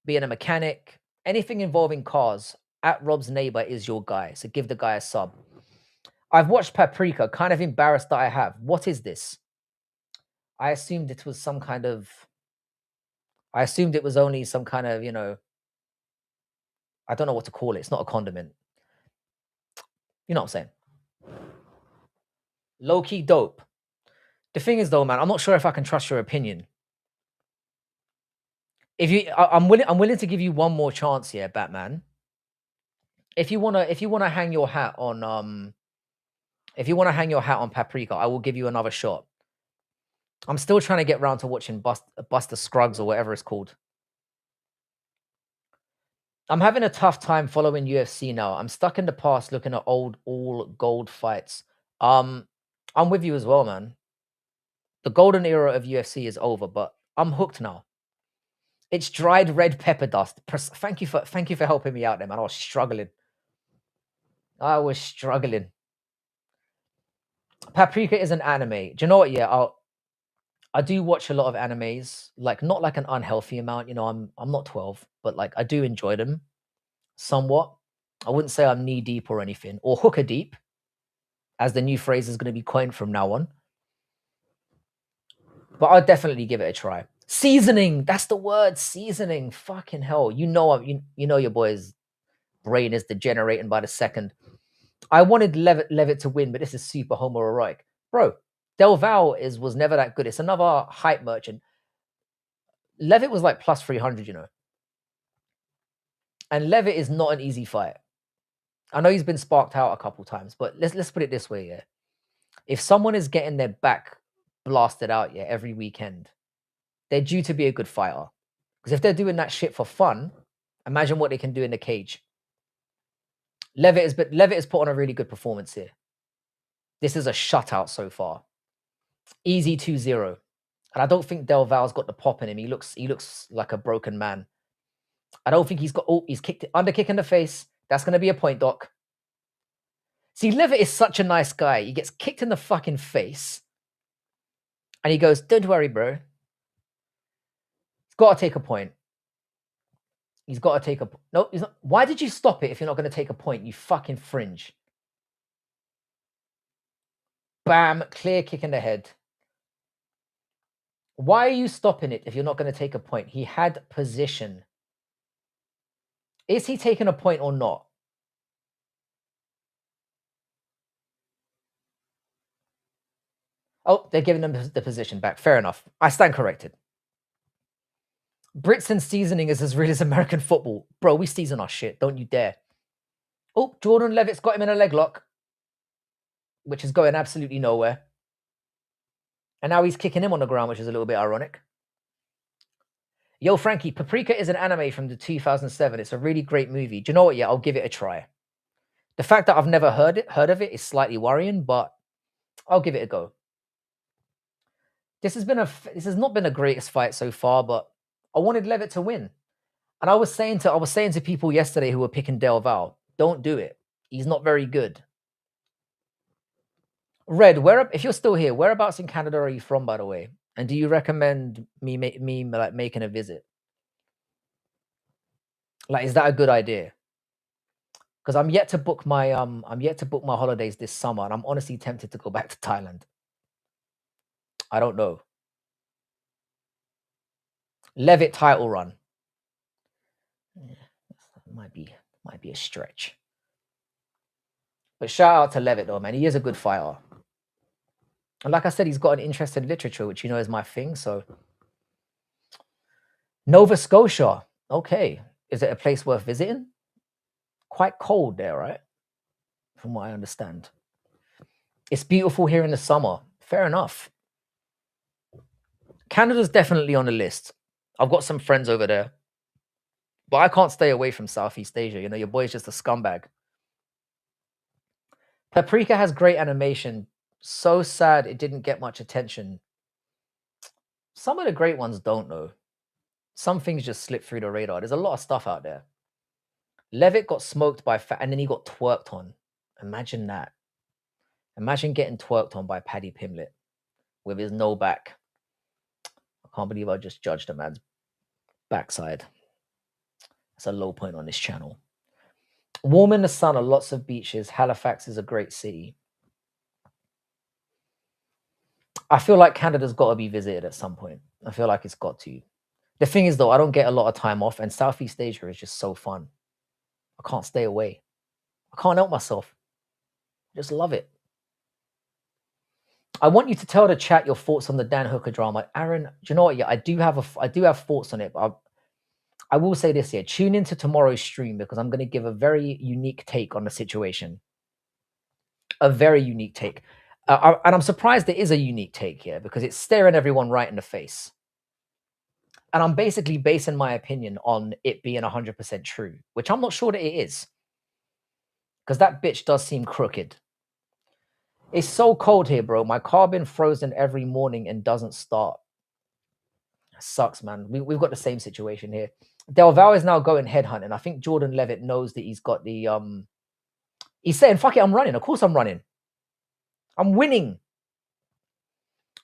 being a mechanic, anything involving cars, at Rob's Neighbor is your guy. So give the guy a sub. I've watched Paprika, kind of embarrassed that I have. What is this? I assumed it was some kind of, I assumed it was only some kind of, you know, I don't know what to call it. It's not a condiment. You know what I'm saying? Low key dope. The thing is though, man, I'm not sure if I can trust your opinion. If you, I'm willing to give you one more chance here, Batman. If you wanna hang your hat on, if you wanna hang your hat on Paprika, I will give you another shot. I'm still trying to get round to watching Buster Scruggs or whatever it's called. I'm having a tough time following UFC now. I'm stuck in the past looking at old all gold fights. I'm with you as well, man. The golden era of UFC is over, but I'm hooked now. It's dried red pepper dust. Thank you for helping me out there, man. I was struggling. Paprika is an anime. Do you know what? Yeah, I do watch a lot of animes, like not like an unhealthy amount. You know, I'm not 12, but like I do enjoy them somewhat. I wouldn't say I'm knee deep or anything, or hooker deep, as the new phrase is going to be coined from now on. But I'll definitely give it a try. Seasoning, that's the word. Seasoning. Fucking hell. You know you know your boy's brain is degenerating by the second. I wanted Levitt to win, but this is super homoerotic. Bro, Del Val was never that good. It's another hype merchant. Levitt was like plus 300, you know. And Levitt is not an easy fight. I know he's been sparked out a couple times, but let's put it this way, yeah. If someone is getting their back blasted out, yeah, every weekend, they're due to be a good fighter. Because if they're doing that shit for fun, imagine what they can do in the cage. Levitt has put on a really good performance here. This is a shutout so far. Easy 2-0. And I don't think Del Val's got the pop in him. He looks like a broken man. I don't think he's got. Oh, he's kicked under kick in the face. That's going to be a point, Doc. See, Levitt is such a nice guy. He gets kicked in the fucking face, and he goes, "Don't worry, bro. He's got to take a point. He's got to take a. No, he's not. Why did you stop it if you're not going to take a point? You fucking fringe." Bam! Clear kick in the head. Why are you stopping it if you're not going to take a point? He had position. Is he taking a point or not? Oh, they're giving them the position back. Fair enough. I stand corrected. Brits and seasoning is as real as American football. Bro, we season our shit. Don't you dare. Oh, Jordan Levitt's got him in a leg lock, which is going absolutely nowhere. And now he's kicking him on the ground, which is a little bit ironic. Yo, Frankie, Paprika is an anime from the 2007. It's a really great movie. Do you know what? Yeah, I'll give it a try. The fact that I've never heard of it is slightly worrying, but I'll give it a go. This has not been the greatest fight so far, but I wanted Levitt to win. And I was saying to people yesterday who were picking Del Val, don't do it. He's not very good. Red, if you're still here, whereabouts in Canada are you from, by the way? And do you recommend me like making a visit? Like, is that a good idea? Because I'm yet to book my holidays this summer, and I'm honestly tempted to go back to Thailand. I don't know. Levitt title run. Yeah, might be a stretch. But shout out to Levitt though, man. He is a good fighter. And like I said, he's got an interest in literature, which you know is my thing. So Nova Scotia. Okay. Is it a place worth visiting? Quite cold there, right? From what I understand. It's beautiful here in the summer. Fair enough. Canada's definitely on the list. I've got some friends over there. But I can't stay away from Southeast Asia. You know, your boy's just a scumbag. Paprika has great animation. So sad it didn't get much attention. Some of the great ones don't know. Some things just slip through the radar. There's a lot of stuff out there. Levitt got smoked by and then he got twerked on. Imagine that. Imagine getting twerked on by Paddy Pimblett with his no back. Can't believe I just judged a man's backside. That's a low point on this channel. Warm in the sun are lots of beaches. Halifax is a great city. I feel like Canada's got to be visited at some point. I feel like it's got to. The thing is, though, I don't get a lot of time off, and Southeast Asia is just so fun. I can't stay away. I can't help myself. I just love it. I want you to tell the chat your thoughts on the Dan Hooker drama. Aaron, do you know what? Yeah, I do have thoughts on it, but I will say this here. Tune into tomorrow's stream because I'm going to give a very unique take on the situation. A very unique take. And I'm surprised there is a unique take here because it's staring everyone right in the face. And I'm basically basing my opinion on it being 100% true, which I'm not sure that it is. Because that bitch does seem crooked. It's so cold here, bro. My car been frozen every morning and doesn't start. That sucks, man. We've got the same situation here. Del Val is now going headhunting. I think Jordan Levitt knows that he's got the... He's saying, fuck it, I'm running. Of course I'm running. I'm winning.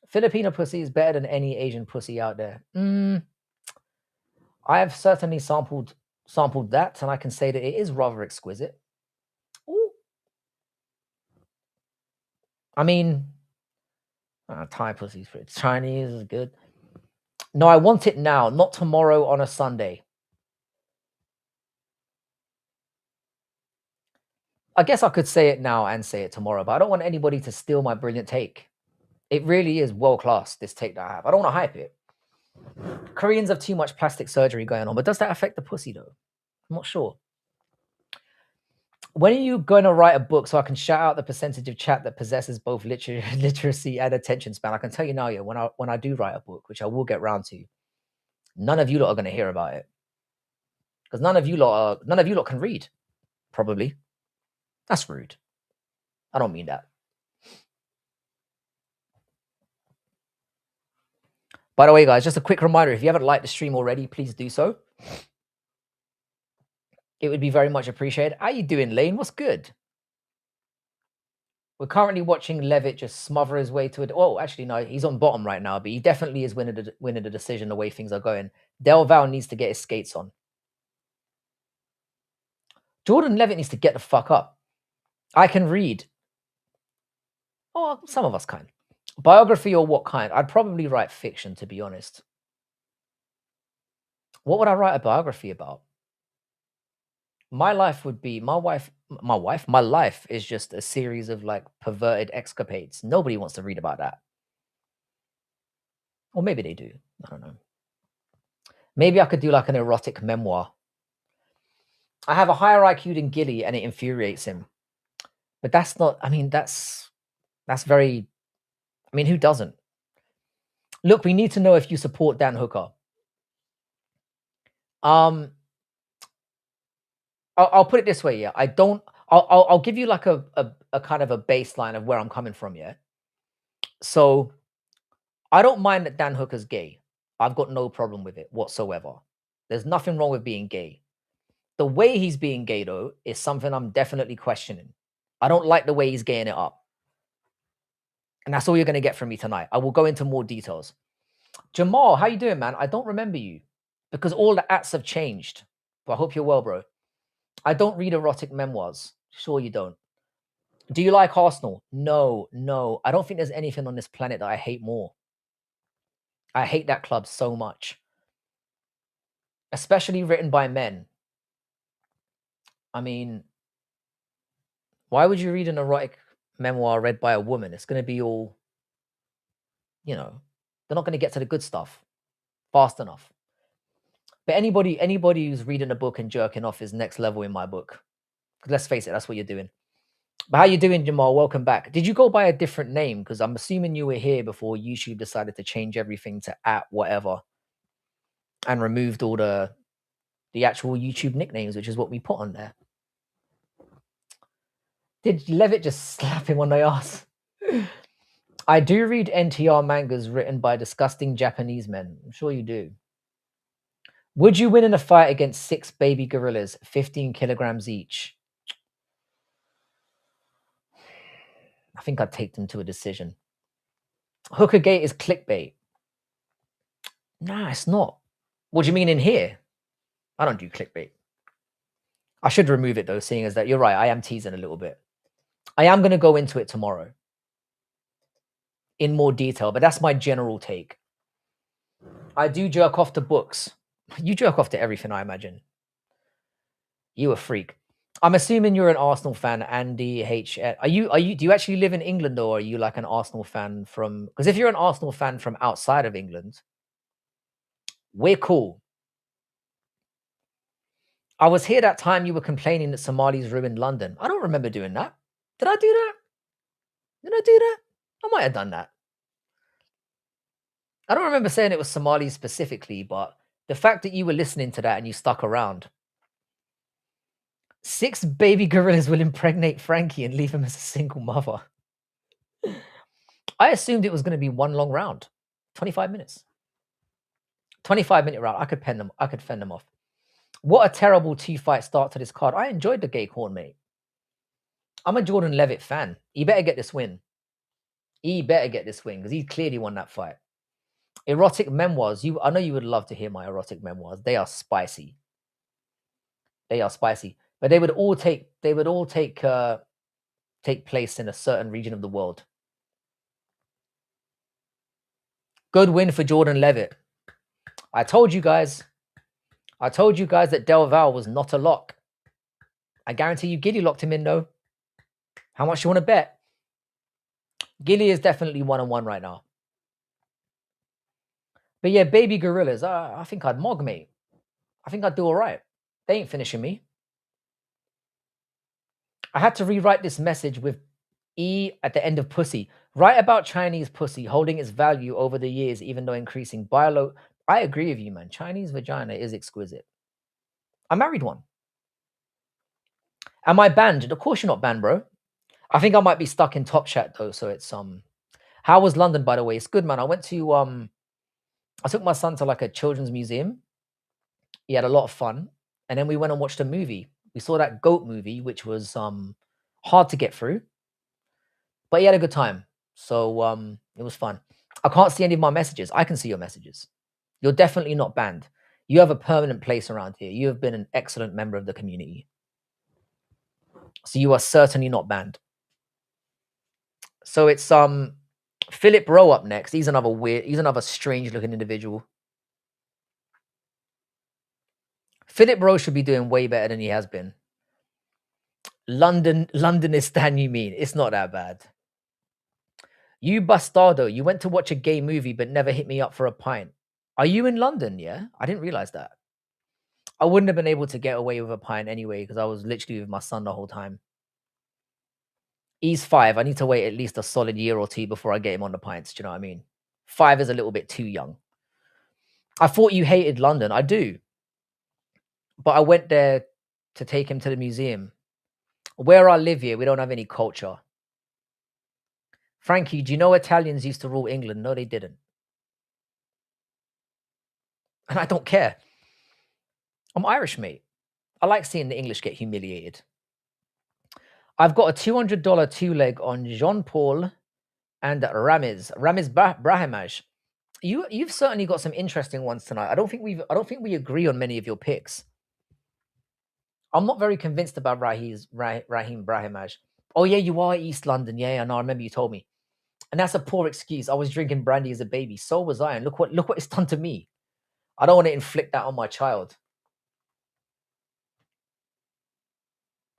Filipino pussy is better than any Asian pussy out there. I have certainly sampled that, and I can say that it is rather exquisite. Ooh. I mean, Thai pussy's pretty. Chinese is good. No, I want it now, not tomorrow on a Sunday. I guess I could say it now and say it tomorrow, but I don't want anybody to steal my brilliant take. It really is world class, this take that I have. I don't want to hype it. Koreans have too much plastic surgery going on, but does that affect the pussy though? I'm not sure. When are you going to write a book so I can shout out the percentage of chat that possesses both literacy and attention span? I can tell you now, yeah, when I do write a book, which I will get round to, none of you lot are going to hear about it because none of you lot can read. Probably, that's rude. I don't mean that. By the way, guys, just a quick reminder: if you haven't liked the stream already, please do so. It would be very much appreciated. How you doing, Lane? What's good? We're currently watching Levitt just smother his way to it. Oh, actually, no, he's on bottom right now, but he definitely is winning the decision the way things are going. Del Val needs to get his skates on. Jordan Levitt needs to get the fuck up. I can read. Oh, some of us can. Biography or what kind? I'd probably write fiction, to be honest. What would I write a biography about? My life would be my life is just a series of like perverted escapades. Nobody wants to read about that. Or maybe they do. I don't know. Maybe I could do like an erotic memoir. I have a higher IQ than Gilly and it infuriates him. But that's not, I mean, that's very, I mean, who doesn't? Look, we need to know if you support Dan Hooker. I'll put it this way, yeah. I'll give you like a kind of a baseline of where I'm coming from, yeah. So I don't mind that Dan Hooker's gay. I've got no problem with it whatsoever. There's nothing wrong with being gay. The way he's being gay, though, is something I'm definitely questioning. I don't like the way he's gaying it up. And that's all you're going to get from me tonight. I will go into more details. Jamal, how you doing, man? I don't remember you because all the ats have changed. But I hope you're well, bro. I don't read erotic memoirs. Sure you don't. Do you like Arsenal? No. I don't think there's anything on this planet that I hate more. I hate that club so much. Especially written by men. I mean, why would you read an erotic memoir read by a woman? It's going to be all, you know, they're not going to get to the good stuff fast enough. But anybody who's reading a book and jerking off is next level in my book. Let's face it, that's what you're doing. But how you doing, Jamal? Welcome back. Did you go by a different name? Because I'm assuming you were here before YouTube decided to change everything to @whatever and removed all the actual YouTube nicknames, which is what we put on there. Did Levitt just slap him on the ass? I do read NTR mangas written by disgusting Japanese men. I'm sure you do. Would you win in a fight against 6 baby gorillas, 15 kilograms each? I think I'd take them to a decision. Hooker Gate is clickbait. Nah, it's not. What do you mean in here? I don't do clickbait. I should remove it though, seeing as that you're right. I am teasing a little bit. I am going to go into it tomorrow in more detail, but that's my general take. I do jerk off to books. You jerk off to everything, I imagine. You a freak. I'm assuming you're an Arsenal fan, Andy H. Do you actually live in England, or are you like an Arsenal fan from, because if you're an Arsenal fan from outside of England, we're cool. I was here that time you were complaining that Somalis ruined London. I don't remember doing that. Did I do that? Did I do that? I might have done that. I don't remember saying it was Somalis specifically, but the fact that you were listening to that and you stuck around. 6 baby gorillas will impregnate Frankie and leave him as a single mother. I assumed it was going to be one long round, 25 minutes. 25-minute round. I could fend them off. What a terrible 2-fight start to this card. I enjoyed the Gay Corn, mate. I'm a Jordan Levitt fan. He better get this win. He better get this win because he clearly won that fight. Erotic memoirs. I know you would love to hear my erotic memoirs. They are spicy. They are spicy. But they would all take place in a certain region of the world. Good win for Jordan Levitt. I told you guys that Del Val was not a lock. I guarantee you Gilly locked him in though. How much you want to bet? Gilly is definitely 1-1 right now. But yeah, baby gorillas, I think I'd mog, mate. I think I'd do all right. They ain't finishing me. I had to rewrite this message with E at the end of pussy. Write about Chinese pussy holding its value over the years, even though increasing. I agree with you, man. Chinese vagina is exquisite. I married one. Am I banned? Of course you're not banned, bro. I think I might be stuck in Top Chat though, so it's How was London, by the way? It's good, man. I went to I took my son to like a children's museum. He had a lot of fun, and then we went and watched a movie. We saw that goat movie, which was hard to get through, but he had a good time. So it was fun. I can't see any of my messages. I can see your messages. You're definitely not banned. You have a permanent place around here. You have been an excellent member of the community. So you are certainly not banned. So it's Philip Rowe up next. He's another strange looking individual. Philip Rowe should be doing way better than he has been. Londonistan, you mean? It's not that bad. You bastardo, you went to watch a gay movie but never hit me up for a pint. Are you in London? Yeah, I didn't realize that. I wouldn't have been able to get away with a pint anyway because I was literally with my son the whole time. He's 5. I need to wait at least a solid year or 2 before I get him on the pints. Do you know what I mean? 5 is a little bit too young. I thought you hated London. I do. But I went there to take him to the museum. Where I live here, we don't have any culture. Frankie, do you know Italians used to rule England? No, they didn't. And I don't care. I'm Irish, mate. I like seeing the English get humiliated. I've got a $200 2-leg on Jean-Paul and Ramiz Brahimaj. You've certainly got some interesting ones tonight. I don't think we agree on many of your picks. I'm not very convinced about Raheem Brahimaj. Oh yeah, you are East London. Yeah, I know. I remember you told me. And that's a poor excuse. I was drinking brandy as a baby. So was I. And look what it's done to me. I don't want to inflict that on my child.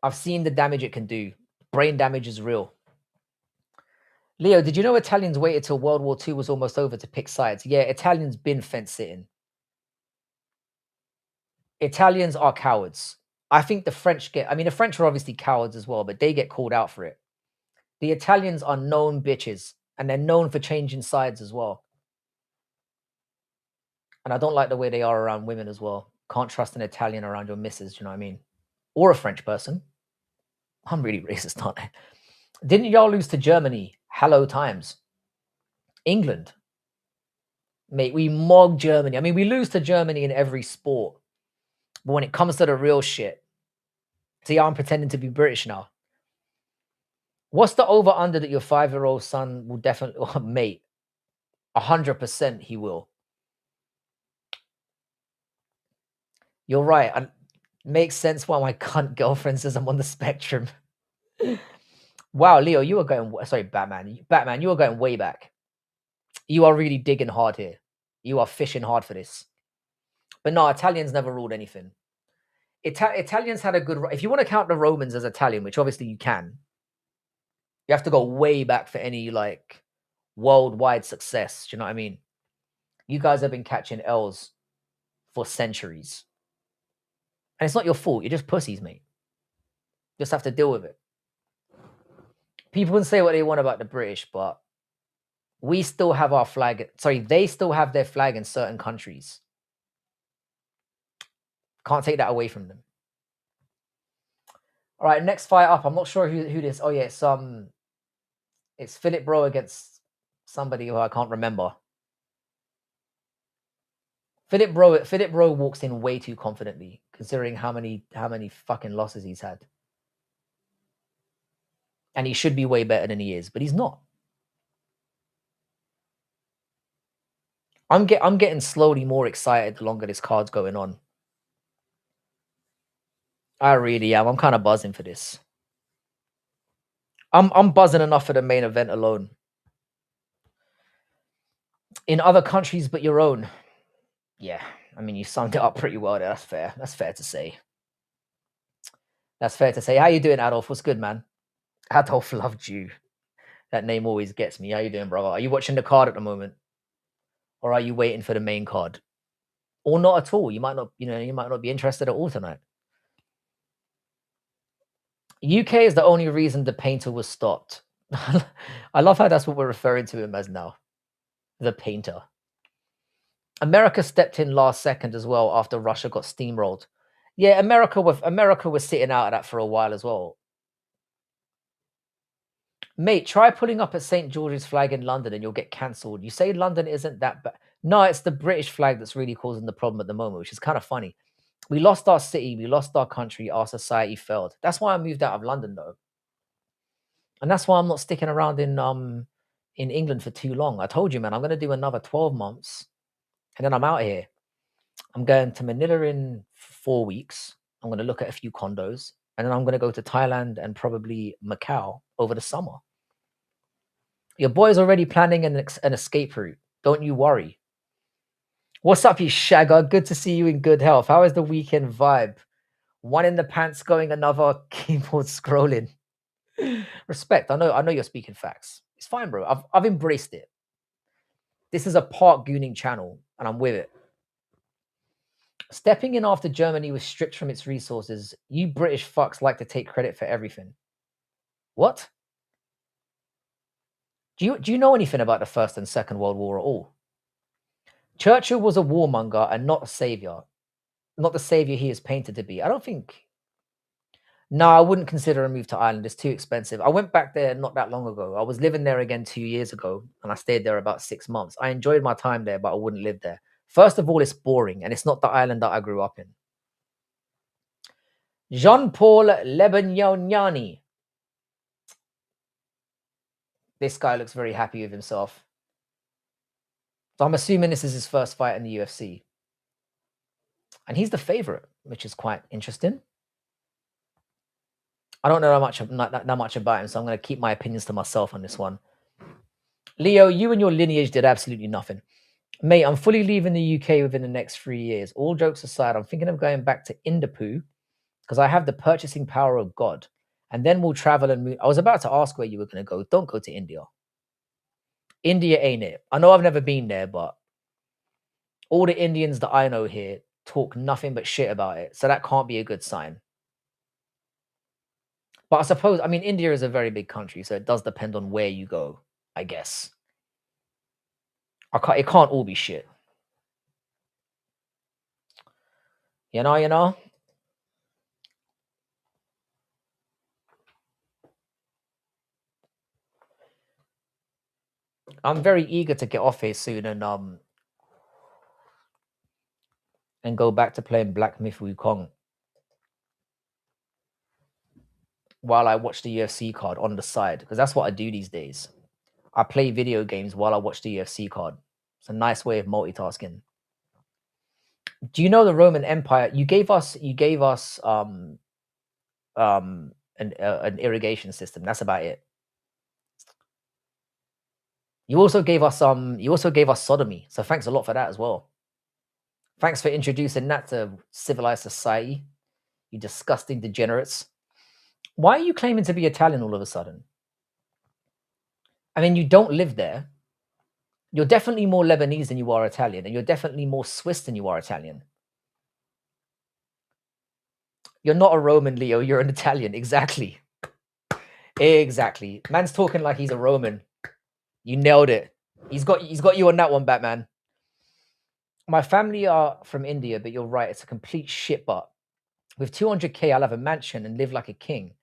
I've seen the damage it can do. Brain damage is real. Leo, did you know Italians waited till World War II was almost over to pick sides? Yeah, Italians been fence sitting. Italians are cowards. I think the French the French are obviously cowards as well, but they get called out for it. The Italians are known bitches, and they're known for changing sides as well. And I don't like the way they are around women as well. Can't trust an Italian around your missus, you know what I mean? Or a French person. I'm really racist, aren't I? Didn't y'all lose to Germany? Hello times. England. Mate, we mog Germany. I mean, we lose to Germany in every sport. But when it comes to the real shit, see, I'm pretending to be British now. What's the over-under that your 5-year-old son will definitely, mate, 100% he will. You're right. And makes sense why my cunt girlfriend says I'm on the spectrum. Wow, Leo, you are going. Sorry, Batman. Batman, you are going way back. You are really digging hard here. You are fishing hard for this. But no, Italians never ruled anything. Italians had a good. If you want to count the Romans as Italian, which obviously you can, you have to go way back for any like worldwide success. Do you know what I mean? You guys have been catching L's for centuries, and it's not your fault. You're just pussies, mate. Just have to deal with it. People can say what they want about the British, but we still have our flag. Sorry, they still have their flag in certain countries. Can't take that away from them. All right, next fight up. I'm not sure who this. Oh yeah, it's Philip Bro against somebody who I can't remember. Philip Bro walks in way too confidently, considering how many fucking losses he's had. And he should be way better than he is, but he's not. I'm getting slowly more excited the longer this card's going on. I really am. I'm kind of buzzing for this. I'm buzzing enough for the main event alone. In other countries but your own. Yeah, I mean, you summed it up pretty well there. That's fair. That's fair to say. That's fair to say. How you doing, Adolf? What's good, man? Adolf loved you. That name always gets me. How you doing, brother? Are you watching the card at the moment? Or are you waiting for the main card? Or not at all? You might not, you might not be interested at all tonight. UK is the only reason the painter was stopped. I love how that's what we're referring to him as now. The painter. America stepped in last second as well after Russia got steamrolled. Yeah, America was sitting out of that for a while as well. Mate, try pulling up a St. George's flag in London and you'll get cancelled. You say London isn't that bad. No, it's the British flag that's really causing the problem at the moment, which is kind of funny. We lost our city, we lost our country, our society failed. That's why I moved out of London, though. And that's why I'm not sticking around in England for too long. I told you, man, I'm going to do another 12 months and then I'm out here. I'm going to Manila in 4 weeks. I'm going to look at a few condos and then I'm going to go to Thailand and probably Macau over the summer. Your boy's already planning an escape route. Don't you worry. What's up, you shagger? Good to see you in good health. How is the weekend vibe? One in the pants going, another keyboard scrolling. Respect. I know you're speaking facts. It's fine, bro. I've embraced it. This is a park gooning channel, and I'm with it. Stepping in after Germany was stripped from its resources. You British fucks like to take credit for everything. What? Do you know anything about the First and Second World War at all? Churchill was a warmonger and not a savior. Not the savior he is painted to be. I don't think. No, I wouldn't consider a move to Ireland. It's too expensive. I went back there not that long ago. I was living there again 2 years ago, and I stayed there about 6 months. I enjoyed my time there, but I wouldn't live there. First of all, it's boring, and it's not the island that I grew up in. Jean-Paul Lebenyani. This guy looks very happy with himself. So I'm assuming this is his first fight in the UFC. And he's the favorite, which is quite interesting. I don't know that much about him, so I'm going to keep my opinions to myself on this one. Leo, you and your lineage did absolutely nothing. Mate, I'm fully leaving the UK within the next 3 years. All jokes aside, I'm thinking of going back to Indopu because I have the purchasing power of God. And then we'll travel and move. I was about to ask where you were going to go. Don't go to India. India ain't it. I know I've never been there, but all the Indians that I know here talk nothing but shit about it. So that can't be a good sign. But I suppose, I mean, India is a very big country, so it does depend on where you go, I guess. It can't all be shit. You know? I'm very eager to get off here soon and go back to playing Black Myth Wukong while I watch the UFC card on the side, because that's what I do these days. I play video games while I watch the UFC card. It's a nice way of multitasking. Do you know the Roman Empire? You gave us an irrigation system. That's about it. You also gave us sodomy. So thanks a lot for that as well. Thanks for introducing that to civilized society. You disgusting degenerates. Why are you claiming to be Italian all of a sudden? I mean, you don't live there. You're definitely more Lebanese than you are Italian, and you're definitely more Swiss than you are Italian. You're not a Roman, Leo. You're an Italian. Exactly. Exactly. Man's talking like he's a Roman. You nailed it. He's got you on that one, Batman. My family are from India, but you're right. It's a complete shit butt. With 200K, I'll have a mansion and live like a king.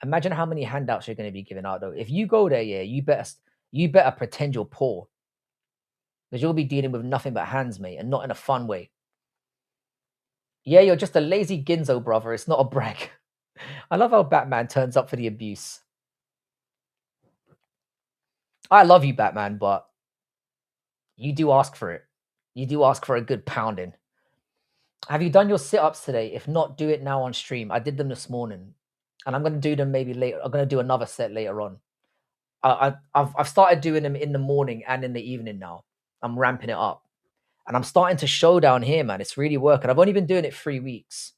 Imagine how many handouts you're going to be giving out, though. If you go there, yeah, you better pretend you're poor, because you'll be dealing with nothing but hands, mate, and not in a fun way. Yeah, you're just a lazy ginzo, brother. It's not a brag. I love how Batman turns up for the abuse. I love you, Batman, but you do ask for it. You do ask for a good pounding. Have you done your sit-ups today? If not, do it now on stream. I did them this morning, and I'm going to do them maybe later. I'm going to do another set later on. I've started doing them in the morning and in the evening now. I'm ramping it up, and I'm starting to show down here, man. It's really working. I've only been doing it 3 weeks,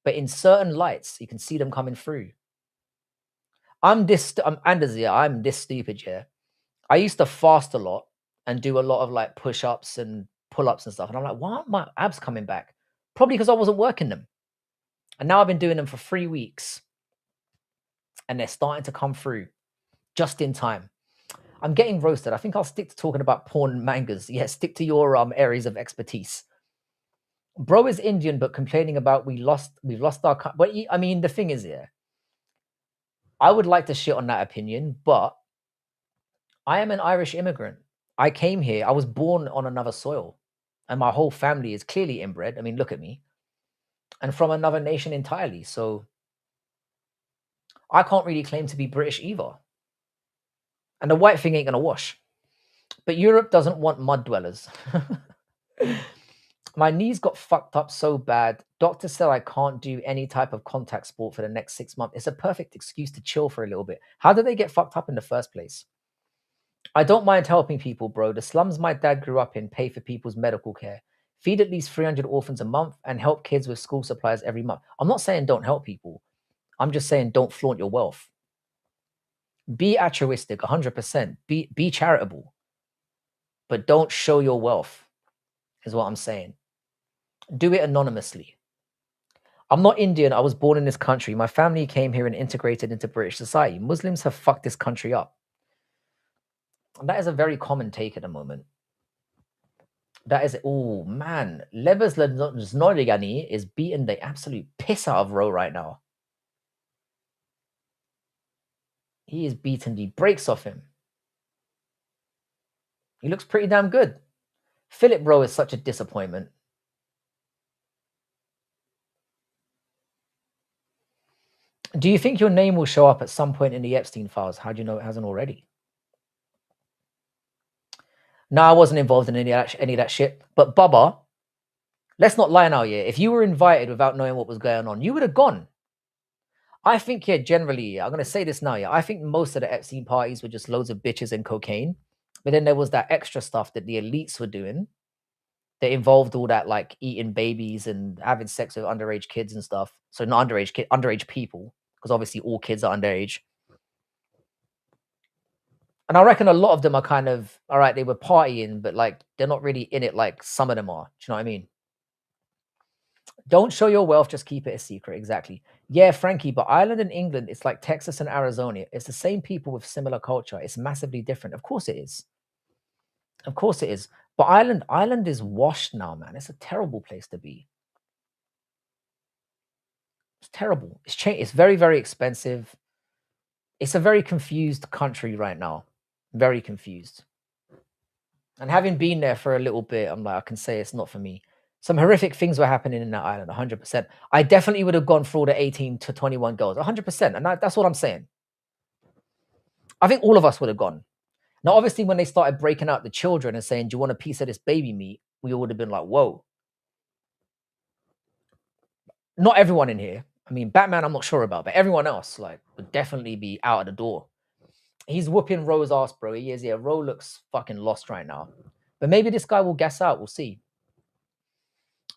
but in certain lights, you can see them coming through. I'm Anders, yeah, I'm this stupid, yeah. I used to fast a lot and do a lot of like push-ups and pull-ups and stuff, and I'm like, why aren't my abs coming back? Probably because I wasn't working them. And now I've been doing them for 3 weeks, and they're starting to come through just in time. I'm getting roasted. I think I'll stick to talking about porn and mangas. Yeah, stick to your areas of expertise. Bro is Indian, but complaining about we've lost our. But I mean, the thing is, yeah, I would like to shit on that opinion, but I am an Irish immigrant. I came here. I was born on another soil, and my whole family is clearly inbred. I mean, look at me, and from another nation entirely. So I can't really claim to be British either. And the white thing ain't gonna wash. But Europe doesn't want mud dwellers. My knees got fucked up so bad. Doctor said I can't do any type of contact sport for the next 6 months. It's a perfect excuse to chill for a little bit. How did they get fucked up in the first place? I don't mind helping people, bro. The slums my dad grew up in pay for people's medical care. Feed at least 300 orphans a month and help kids with school supplies every month. I'm not saying don't help people. I'm just saying don't flaunt your wealth. Be altruistic, 100%. Be charitable, but don't show your wealth, is what I'm saying. Do it anonymously. I'm not Indian. I was born in this country. My family came here and integrated into British society. Muslims have fucked this country up. And that is a very common take at the moment. That is, oh man, Lebes Norigani is beating the absolute piss out of Rowe right now. He is beating the brakes off him. He looks pretty damn good. Philip Rowe is such a disappointment. Do you think your name will show up at some point in the Epstein files? How do you know it hasn't already? No, I wasn't involved in any of that shit. But Bubba, let's not lie now, yeah. If you were invited without knowing what was going on, you would have gone. I think, yeah, generally, I'm going to say this now, yeah. I think most of the Epstein parties were just loads of bitches and cocaine. But then there was that extra stuff that the elites were doing that involved all that, like eating babies and having sex with underage kids and stuff. So not underage people, because obviously all kids are underage. And I reckon a lot of them are kind of, all right, they were partying, but like they're not really in it like some of them are. Do you know what I mean? Don't show your wealth, just keep it a secret. Exactly. Yeah, Frankie, but Ireland and England, it's like Texas and Arizona. It's the same people with similar culture. It's massively different. Of course it is. Of course it is. But Ireland is washed now, man. It's a terrible place to be. It's terrible. It's very, very expensive. It's a very confused country right now. Very confused. And having been there for a little bit, I'm like, I can say it's not for me. Some horrific things were happening in that island, 100%. I definitely would have gone for all the 18 to 21 girls, 100%. And that's what I'm saying. I think all of us would have gone. Now, obviously, when they started breaking out the children and saying, do you want a piece of this baby meat? We all would have been like, whoa. Not everyone in here. I mean, Batman, I'm not sure about, but everyone else, like, would definitely be out of the door. He's whooping Roe's ass, bro. He is. Yeah, Roe looks fucking lost right now. But maybe this guy will gas out. We'll see.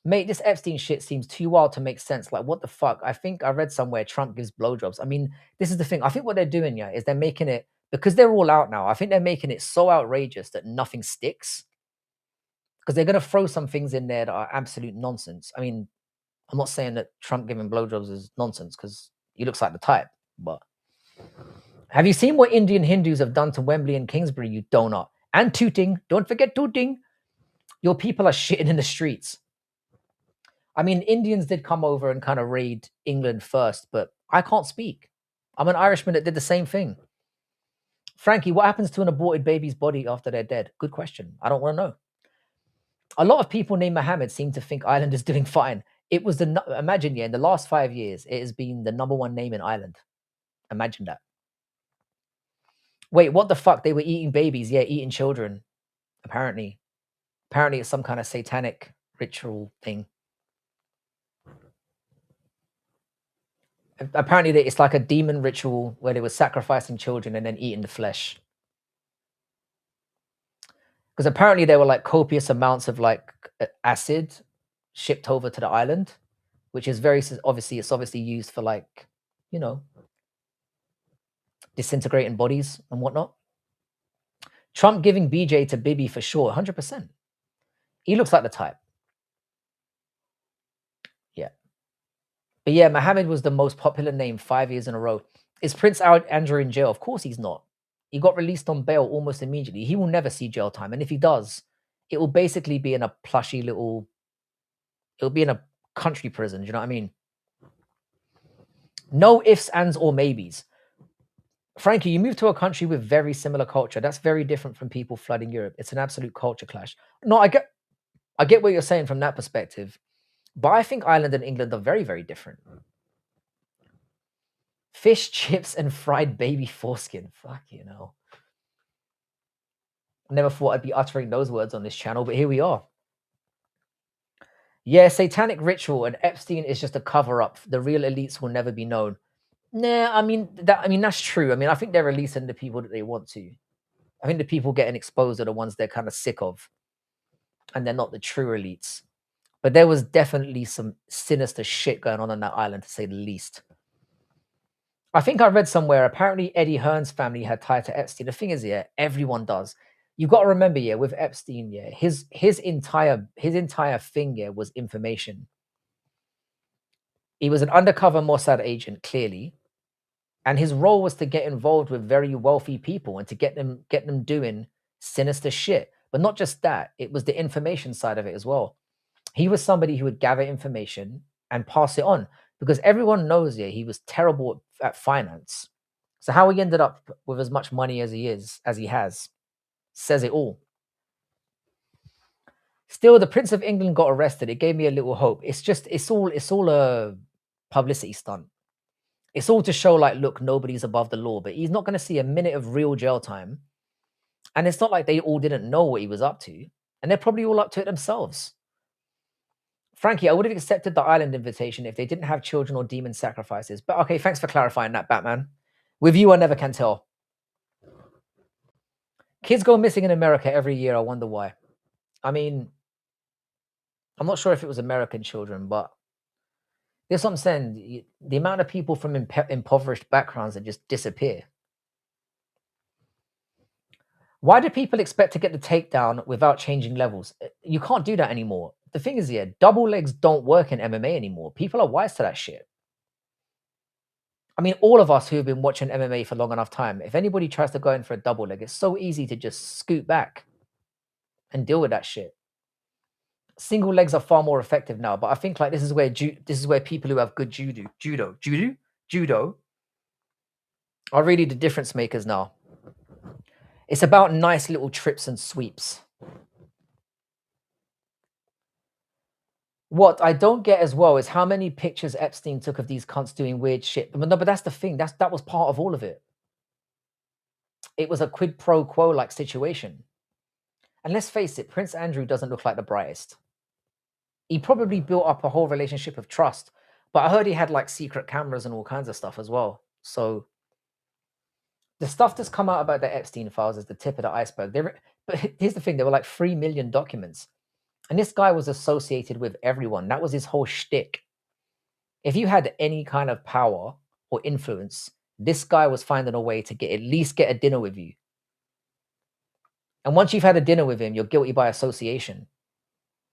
Mate, this Epstein shit seems too wild to make sense. Like, what the fuck? I think I read somewhere Trump gives blowjobs. I mean, this is the thing. I think what they're doing, yeah, is they're making it, because they're all out now, I think they're making it so outrageous that nothing sticks. Because they're going to throw some things in there that are absolute nonsense. I mean, I'm not saying that Trump giving blowjobs is nonsense, because he looks like the type. But have you seen what Indian Hindus have done to Wembley and Kingsbury, you donut? And Tooting. Don't forget Tooting. Your people are shitting in the streets. I mean, Indians did come over and kind of raid England first, but I can't speak. I'm an Irishman that did the same thing. Frankie, what happens to an aborted baby's body after they're dead? Good question. I don't want to know. A lot of people named Mohammed seem to think Ireland is doing fine. It was imagine, yeah, in the last 5 years, it has been the #1 name in Ireland. Imagine that. Wait, what the fuck? They were eating babies. Yeah, eating children. Apparently. Apparently it's some kind of satanic ritual thing. Apparently it's like a demon ritual where they were sacrificing children and then eating the flesh. Because apparently there were like copious amounts of like acid shipped over to the island, which is it's obviously used for like, you know, disintegrating bodies and whatnot. Trump giving BJ to Bibi for sure, 100%. He looks like the type. Yeah. But yeah, Mohammed was the most popular name 5 years in a row. Is Prince Andrew in jail? Of course he's not. He got released on bail almost immediately. He will never see jail time. And if he does, it will basically be in a plushy little, it'll be in a country prison. Do you know what I mean? No ifs, ands, or maybes. Frankie, you moved to a country with very similar culture. That's very different from people flooding Europe. It's an absolute culture clash. No, I get what you're saying from that perspective. But I think Ireland and England are very, very different. Fish, chips, and fried baby foreskin. Fuck, you know. Never thought I'd be uttering those words on this channel, but here we are. Yeah, satanic ritual, and Epstein is just a cover-up. The real elites will never be known. Nah, I mean that's true. I mean, I think they're releasing the people that they want to. I think the people getting exposed are the ones they're kind of sick of, and they're not the true elites. But there was definitely some sinister shit going on that island, to say the least. I think I read somewhere, apparently Eddie Hearn's family had tied to Epstein. The thing is, yeah, everyone does. You've got to remember, yeah, with Epstein, yeah, his entire thing, yeah, was information. He was an undercover Mossad agent, clearly, and his role was to get involved with very wealthy people and to get them doing sinister shit. But not just that, it was the information side of it as well. He was somebody who would gather information and pass it on, because everyone knows, yeah, he was terrible at finance. So how he ended up with as much money as he has, says it all. Still, the Prince of England got arrested. It gave me a little hope. It's all a publicity stunt. It's all to show, like, look, nobody's above the law. But he's not going to see a minute of real jail time. And it's not like they all didn't know what he was up to. And they're probably all up to it themselves. Frankie, I would have accepted the island invitation if they didn't have children or demon sacrifices. But okay, thanks for clarifying that, Batman. With you, I never can tell. Kids go missing in America every year. I wonder why. I mean, I'm not sure if it was American children, but there's what I'm saying. The amount of people from impoverished backgrounds that just disappear. Why do people expect to get the takedown without changing levels? You can't do that anymore. The thing is, yeah, double legs don't work in MMA anymore. People are wise to that shit. I mean, all of us who have been watching MMA for long enough time, if anybody tries to go in for a double leg, it's so easy to just scoot back and deal with that shit. Single legs are far more effective now, but I think like this is where people who have good judo are really the difference makers now. It's about nice little trips and sweeps. What I don't get as well is how many pictures Epstein took of these cunts doing weird shit. But no, but that's the thing. That was part of all of it. It was a quid pro quo like situation. And let's face it, Prince Andrew doesn't look like the brightest. He probably built up a whole relationship of trust, But I heard he had like secret cameras and all kinds of stuff as well. So the stuff that's come out about the Epstein files is the tip of the iceberg. But here's the thing: there were like 3 million documents, and this guy was associated with everyone. That was his whole shtick. If you had any kind of power or influence, this guy was finding a way to at least get a dinner with you. And once you've had a dinner with him, you're guilty by association,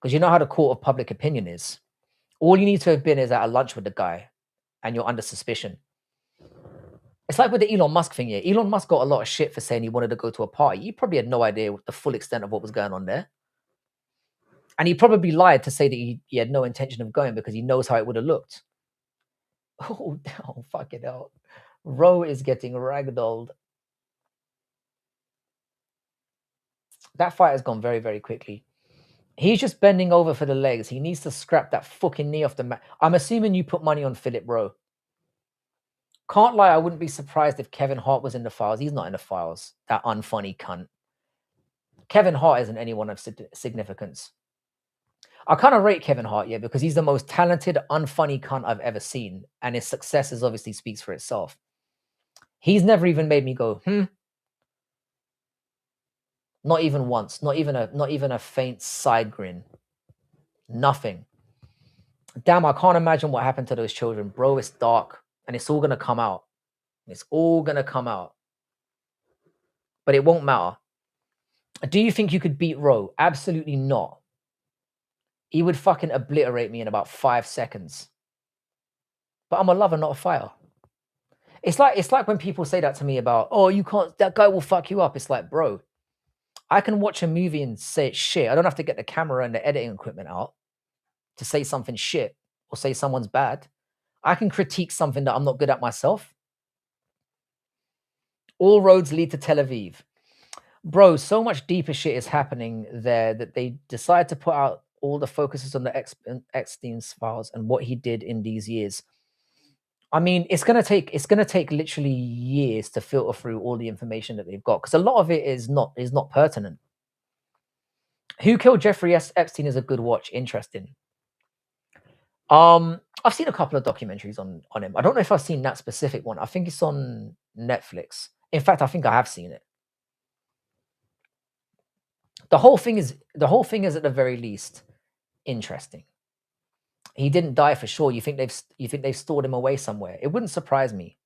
because you know how the court of public opinion is. All you need to have been is at a lunch with the guy, and you're under suspicion. It's like with the Elon Musk thing here. Elon Musk got a lot of shit for saying he wanted to go to a party. He probably had no idea the full extent of what was going on there. And he probably lied to say that he had no intention of going because he knows how it would have looked. Oh, fuck it out. Roe is getting ragdolled. That fight has gone very, very quickly. He's just bending over for the legs. He needs to scrap that fucking knee off the mat. I'm assuming you put money on Philip Rowe. Can't lie, I wouldn't be surprised if Kevin Hart was in the files. He's not in the files. That unfunny cunt. Kevin Hart isn't anyone of significance. I kind of rate Kevin Hart, yeah, because he's the most talented, unfunny cunt I've ever seen. And his successes obviously speaks for itself. He's never even made me go, Not even once. Not even a faint side grin. Nothing. Damn, I can't imagine what happened to those children. Bro, it's dark. And it's all going to come out. It's all going to come out. But it won't matter. Do you think you could beat Roe? Absolutely not. He would fucking obliterate me in about 5 seconds. But I'm a lover, not a fighter. It's like when people say that to me about, oh, you can't, that guy will fuck you up. It's like, bro, I can watch a movie and say it's shit. I don't have to get the camera and the editing equipment out to say something shit or say someone's bad. I can critique something that I'm not good at myself. All roads lead to Tel Aviv. Bro, so much deeper shit is happening there that they decide to put out all the focuses on the Epstein's files and what he did in these years. I mean, it's gonna take literally years to filter through all the information that they've got, because a lot of it is not pertinent. Who Killed Jeffrey Epstein is a good watch. Interesting. I've seen a couple of documentaries on him. I don't know if I've seen that specific one. I think it's on Netflix. In fact, I think I have seen it. The whole thing is at the very least interesting. He didn't die for sure. You think they've stored him away somewhere? It wouldn't surprise me.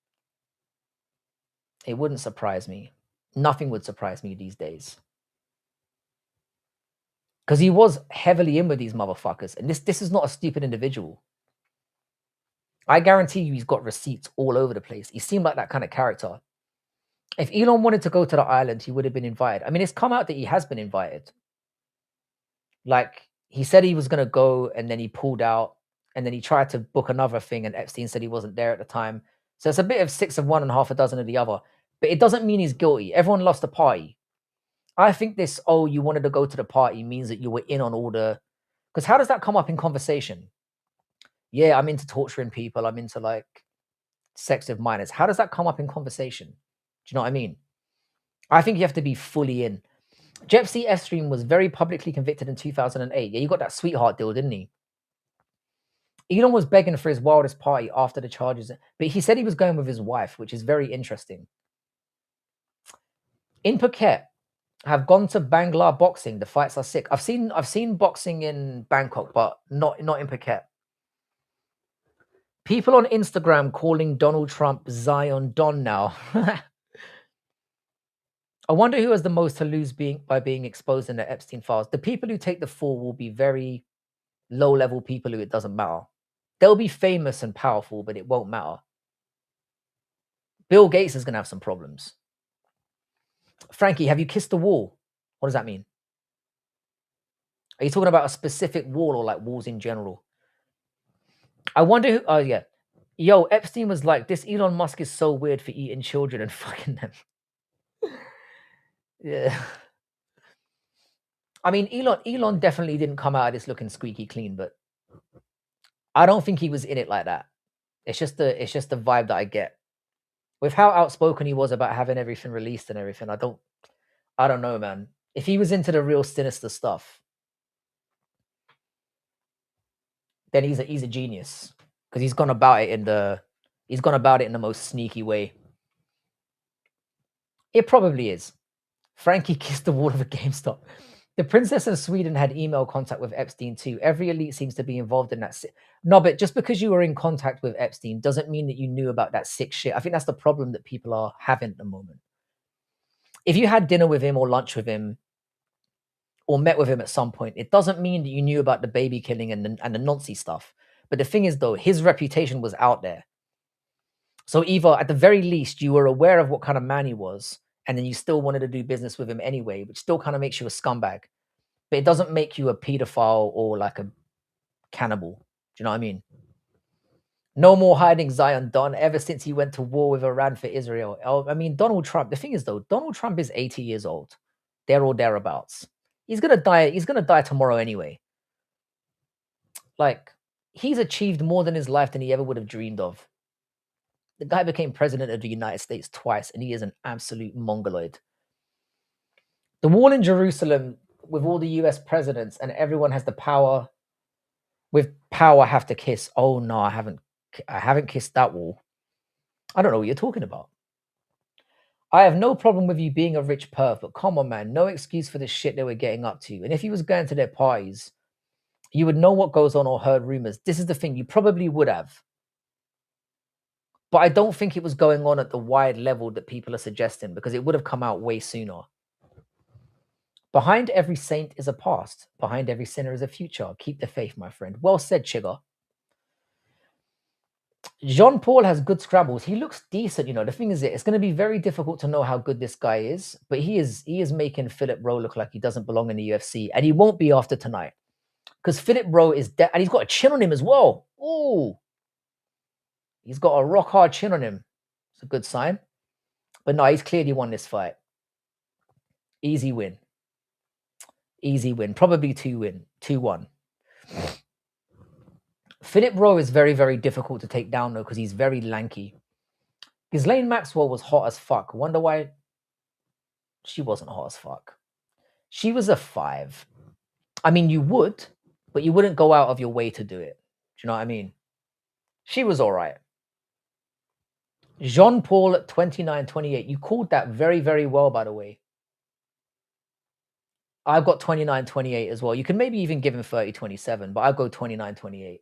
It wouldn't surprise me. Nothing would surprise me these days. Because he was heavily in with these motherfuckers. And this is not a stupid individual. I guarantee you he's got receipts all over the place. He seemed like that kind of character. If Elon wanted to go to the island, he would have been invited. I mean, it's come out that he has been invited. Like, he said he was going to go, and then he pulled out, and then he tried to book another thing, and Epstein said he wasn't there at the time. So it's a bit of 6 of one and half a dozen of the other. But it doesn't mean he's guilty. Everyone loves the party. I think this, oh, you wanted to go to the party means that you were in on all the... Because how does that come up in conversation? Yeah, I'm into torturing people. I'm into, like, sex with minors. How does that come up in conversation? Do you know what I mean? I think you have to be fully in. Jeffrey Epstein was very publicly convicted in 2008. Yeah, you got that sweetheart deal, didn't he? Elon was begging for his wildest party after the charges, but he said he was going with his wife, which is very interesting. In Phuket, have gone to Bangla boxing. The fights are sick. I've seen boxing in Bangkok, but not in Phuket. People on Instagram calling Donald Trump Zion Don now. I wonder who has the most to lose by being exposed in the Epstein files. The people who take the fall will be very low-level people who it doesn't matter. They'll be famous and powerful, but it won't matter. Bill Gates is going to have some problems. Frankie, have you kissed the wall? What does that mean? Are you talking about a specific wall or like walls in general? I wonder who... Oh, yeah. Yo, Epstein was like, this Elon Musk is so weird for eating children and fucking them. Yeah. I mean, Elon definitely didn't come out of this looking squeaky clean, but I don't think he was in it like that. It's just the vibe that I get. With how outspoken he was about having everything released and everything, I don't know, man. If he was into the real sinister stuff, then he's a genius. because he's gone about it in the most sneaky way. It probably is. Frankie kissed the wall of a GameStop. The princess of Sweden had email contact with Epstein too. Every elite seems to be involved in that. No, but just because you were in contact with Epstein doesn't mean that you knew about that sick shit. I think that's the problem that people are having at the moment. If you had dinner with him or lunch with him or met with him at some point, it doesn't mean that you knew about the baby killing and the Nazi stuff. But the thing is, though, his reputation was out there. So either at the very least, you were aware of what kind of man he was, and then you still wanted to do business with him anyway, which still kind of makes you a scumbag. But it doesn't make you a pedophile or like a cannibal. Do you know what I mean? No more hiding Zion Don ever since he went to war with Iran for Israel. I mean, Donald Trump, the thing is, though, Donald Trump is 80 years old. There or thereabouts. He's going to die. He's going to die tomorrow anyway. Like, he's achieved more than his life than he ever would have dreamed of. The guy became president of the United States twice, and he is an absolute mongoloid. The wall in Jerusalem with all the US presidents and everyone has the power, with power have to kiss. Oh no, I haven't kissed that wall. I don't know what you're talking about. I have no problem with you being a rich perv, but come on, man, no excuse for the shit they were getting up to. And if he was going to their parties, you would know what goes on or heard rumors. This is the thing, you probably would have. But I don't think it was going on at the wide level that people are suggesting, because it would have come out way sooner. Behind every saint is a past. Behind every sinner is a future. Keep the faith, my friend. Well said, Chigga. Jean Paul has good scrambles. He looks decent, you know. The thing is, it's going to be very difficult to know how good this guy is, but he is making Philip Rowe look like he doesn't belong in the UFC, and he won't be after tonight, because Philip Rowe is dead, and he's got a chin on him as well. Ooh, he's got a rock hard chin on him. It's a good sign. But no, he's clearly won this fight. Easy win. Easy win. Probably 2-1. Philip Rowe is very, very difficult to take down, though, because he's very lanky. Ghislaine Maxwell was hot as fuck. Wonder why she wasn't hot as fuck. She was a 5. I mean, you would, but you wouldn't go out of your way to do it. Do you know what I mean? She was all right. Jean Paul at 29-28. You called that very, very well, by the way. I've got 29-28 as well. You can maybe even give him 30-27, but I'll go 29-28.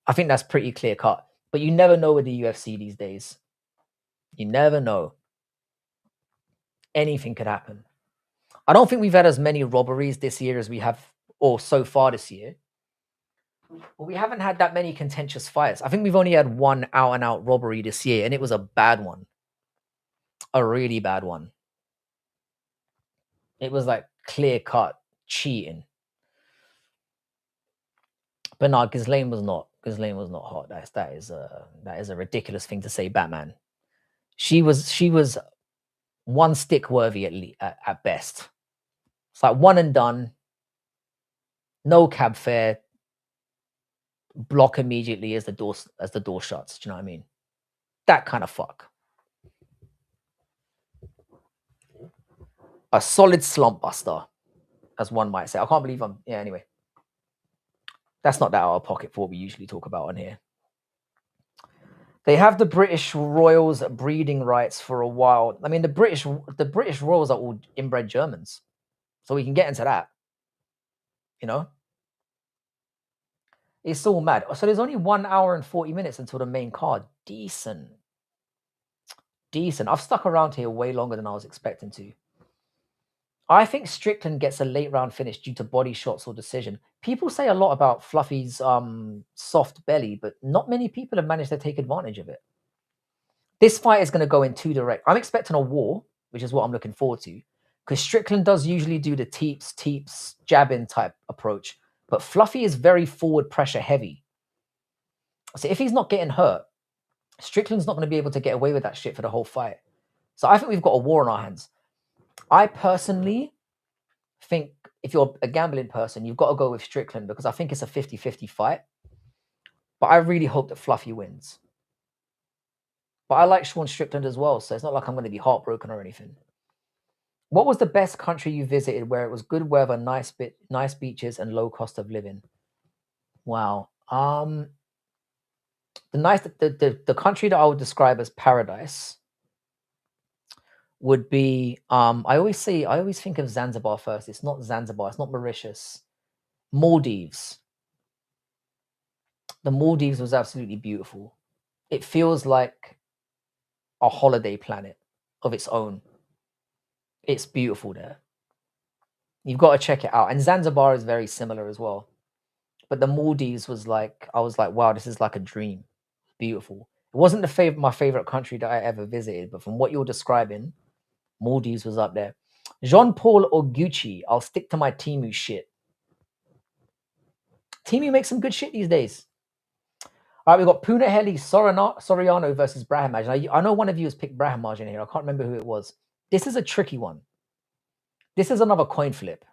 I think that's pretty clear cut. But you never know with the UFC these days. You never know. Anything could happen. I don't think we've had as many robberies this year as we have, or so far this year. But we haven't had that many contentious fights. I think we've only had one out-and-out robbery this year, and it was a bad one. A really bad one. It was like clear-cut cheating. But no, Ghislaine was not. Ghislaine was not hot. That is a ridiculous thing to say, Batman. She was one stick worthy at best. It's like one and done. No cab fare. Block immediately as the door shuts. Do you know what I mean? That kind of fuck. A solid slump buster, as one might say. I can't believe anyway. That's not that out of pocket for what we usually talk about on here. They have the British Royals breeding rights for a while. I mean, the British Royals are all inbred Germans. So we can get into that. You know? It's all mad. So there's only 1 hour and 40 minutes until the main card. Decent. I've stuck around here way longer than I was expecting to. I think Strickland gets a late round finish due to body shots or decision. People say a lot about Fluffy's soft belly, but not many people have managed to take advantage of it. This fight is going to go in 2 direct. I'm expecting a war, which is what I'm looking forward to, because Strickland does usually do the teeps, jabbing type approach, but Fluffy is very forward pressure heavy. So if he's not getting hurt, Strickland's not going to be able to get away with that shit for the whole fight. So I think we've got a war on our hands. I personally think if you're a gambling person, you've got to go with Strickland, because I think it's a 50-50 fight. But I really hope that Fluffy wins. But I like Sean Strickland as well, so it's not like I'm going to be heartbroken or anything. What was the best country you visited where it was good weather, nice beaches, and low cost of living? Wow. The country that I would describe as paradise would be I always think of Zanzibar first. It's not Zanzibar, it's not Mauritius. Maldives. The Maldives was absolutely beautiful. It feels like a holiday planet of its own. It's beautiful there. You've got to check it out. And Zanzibar is very similar as well. But the Maldives was like, I was like, wow, this is like a dream. Beautiful. It wasn't my favorite country that I ever visited, but from what you're describing, Maldives was up there. Jean-Paul Oguchi, I'll stick to my Timu shit. Timu makes some good shit these days. All right, we've got Punahele Soriano versus Brahimaj. I know one of you has picked Brahimaj in here. I can't remember who it was. This is a tricky one. This is another coin flip.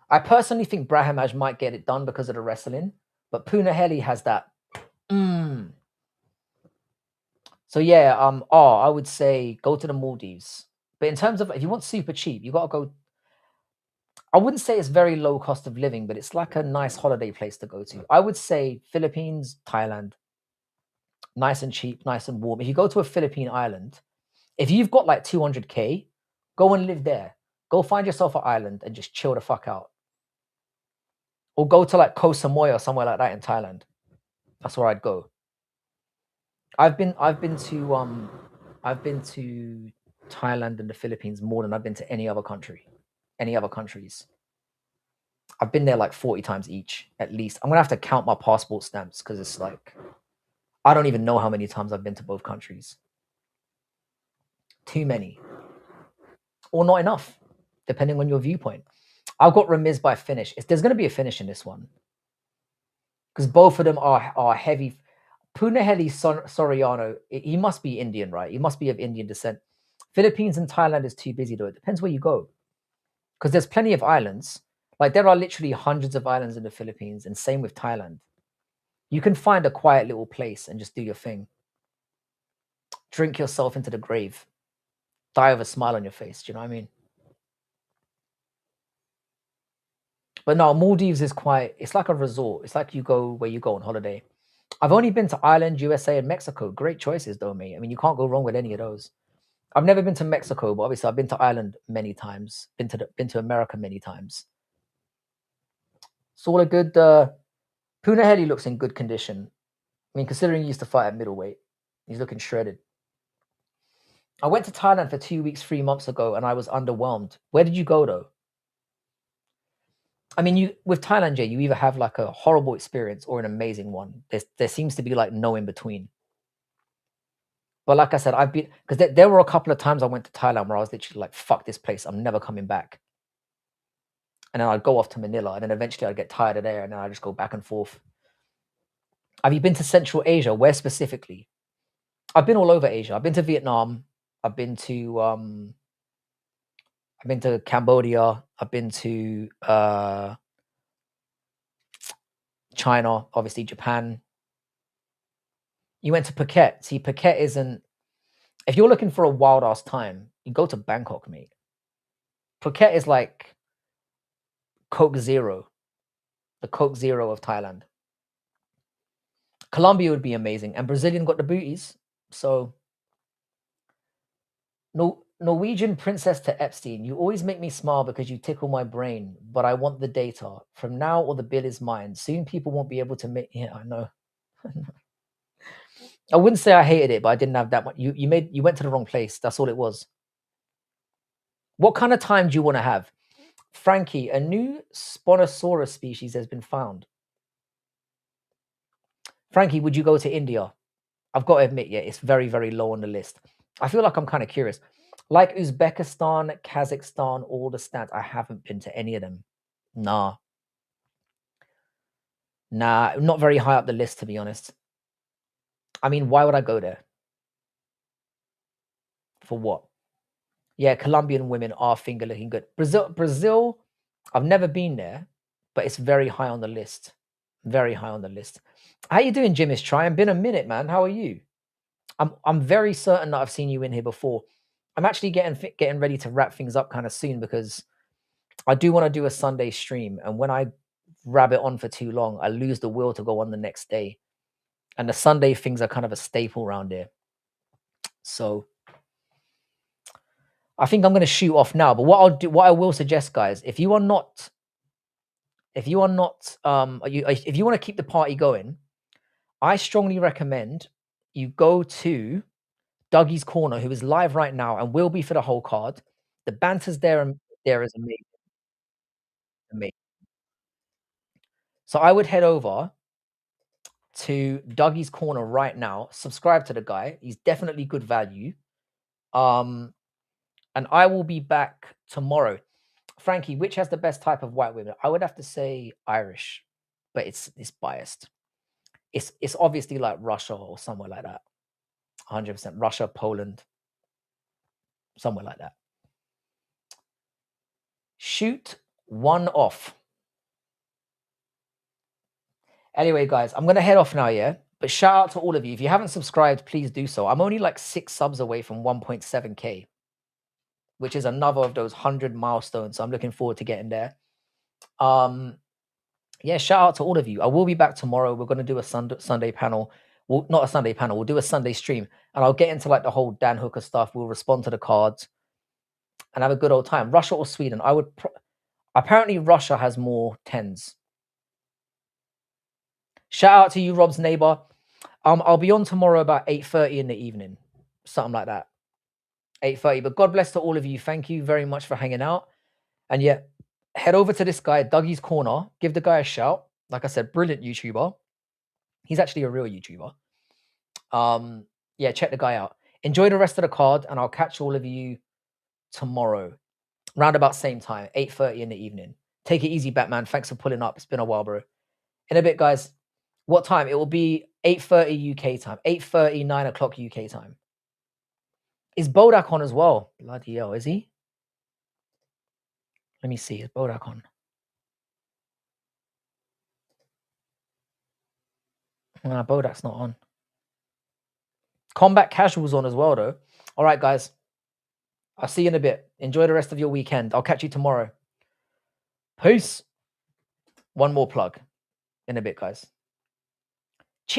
I personally think Brahimaj might get it done because of the wrestling, but Punahele has that. So yeah, I would say go to the Maldives. But in terms of if you want super cheap, you gotta go. I wouldn't say it's very low cost of living, but it's like a nice holiday place to go to. I would say Philippines, Thailand, nice and cheap, nice and warm. If you go to a Philippine island, if you've got like 200K, go and live there. Go find yourself an island and just chill the fuck out. Or go to like Koh Samui or somewhere like that in Thailand. That's where I'd go. I've been to Thailand and the Philippines more than I've been to any other countries. I've been there like 40 times each, at least. I'm gonna have to count my passport stamps because it's like I don't even know how many times I've been to both countries. Too many. Or not enough, depending on your viewpoint. I've got Ramiz by finish. There's gonna be a finish in this one. Because both of them are heavy. Punahele Soriano, he must be Indian, right? He must be of Indian descent. Philippines and Thailand is too busy though. It depends where you go. Because there's plenty of islands. Like there are literally hundreds of islands in the Philippines, and same with Thailand. You can find a quiet little place and just do your thing. Drink yourself into the grave. Die with a smile on your face. Do you know what I mean? But no, Maldives is it's like a resort. It's like you go where you go on holiday. I've only been to Ireland, USA, and Mexico. Great choices though, mate. I mean, you can't go wrong with any of those. I've never been to Mexico, but obviously I've been to Ireland many times. Been to America many times. It's all a good. Punahele looks in good condition. I mean, considering he used to fight at middleweight, he's looking shredded. I went to Thailand for 2 weeks, 3 months ago, and I was underwhelmed. Where did you go though? I mean, with Thailand, Jay, you either have like a horrible experience or an amazing one. There seems to be like no in between. But like I said, I've been because there were a couple of times I went to Thailand where I was literally like, "Fuck this place! I'm never coming back." And then I'd go off to Manila, and then eventually I'd get tired of there, and then I just go back and forth. Have you been to Central Asia? Where specifically? I've been all over Asia. I've been to Vietnam. I've been to Cambodia. I've been to China, obviously Japan. You went to Phuket. See, Phuket isn't. If you're looking for a wild ass time, you go to Bangkok, mate. Phuket is like Coke Zero, the Coke Zero of Thailand. Colombia would be amazing, and Brazilian got the booties. So, Norwegian princess to Epstein. You always make me smile because you tickle my brain, but I want the data. From now, or the bill is mine. Soon people won't be able to make. Yeah, I know. I wouldn't say I hated it, but I didn't have that much. You went to the wrong place. That's all it was. What kind of time do you want to have? Frankie, a new Spinosaurus species has been found. Frankie, would you go to India? I've got to admit, yeah, it's very, very low on the list. I feel like I'm kind of curious. Like Uzbekistan, Kazakhstan, all the stats, I haven't been to any of them. Nah, not very high up the list, to be honest. I mean, why would I go there? For what? Yeah, Colombian women are finger looking good. Brazil, I've never been there, but it's very high on the list. Very high on the list. How you doing, Jimmy's Try? It's been a minute, man. How are you? I'm very certain that I've seen you in here before. I'm actually getting ready to wrap things up kind of soon because I do want to do a Sunday stream, and when I rabbit on for too long, I lose the will to go on the next day. And the Sunday things are kind of a staple around here. So I think I'm going to shoot off now. But what I will suggest, guys, if you want to keep the party going, I strongly recommend you go to Dougie's Corner, who is live right now and will be for the whole card. The banter's there is amazing. Amazing. So I would head over to Dougie's Corner right now. Subscribe to the guy. He's definitely good value. And I will be back tomorrow. Frankie, which has the best type of white women? I would have to say Irish, but it's biased. It's obviously like Russia or somewhere like that. 100% Russia, Poland, somewhere like that. Shoot one off. Anyway, guys, I'm going to head off now, yeah? But shout out to all of you. If you haven't subscribed, please do so. I'm only like 6 subs away from 1.7K, which is another of those 100 milestones. So I'm looking forward to getting there. Yeah, shout out to all of you. I will be back tomorrow. We're going to do a Sunday panel. Well, not a Sunday panel. We'll do a Sunday stream. And I'll get into like the whole Dan Hooker stuff. We'll respond to the cards and have a good old time. Russia or Sweden? I would... Apparently, Russia has more 10s. Shout out to you, Rob's neighbor. I'll be on tomorrow about 8:30 in the evening. Something like that. 8:30. But God bless to all of you. Thank you very much for hanging out. And yeah, head over to this guy, Dougie's Corner. Give the guy a shout. Like I said, brilliant YouTuber. He's actually a real YouTuber. Yeah, check the guy out. Enjoy the rest of the card, and I'll catch all of you tomorrow. Round about same time, 8:30 in the evening. Take it easy, Batman. Thanks for pulling up. It's been a while, bro. In a bit, guys. What time? It will be 8:30 UK time. 8:30, 9 o'clock UK time. Is Bodak on as well? Bloody hell, is he? Let me see. Is Bodak on? Nah, Bodak's not on. Combat Casual's on as well, though. All right, guys. I'll see you in a bit. Enjoy the rest of your weekend. I'll catch you tomorrow. Peace. One more plug. In a bit, guys.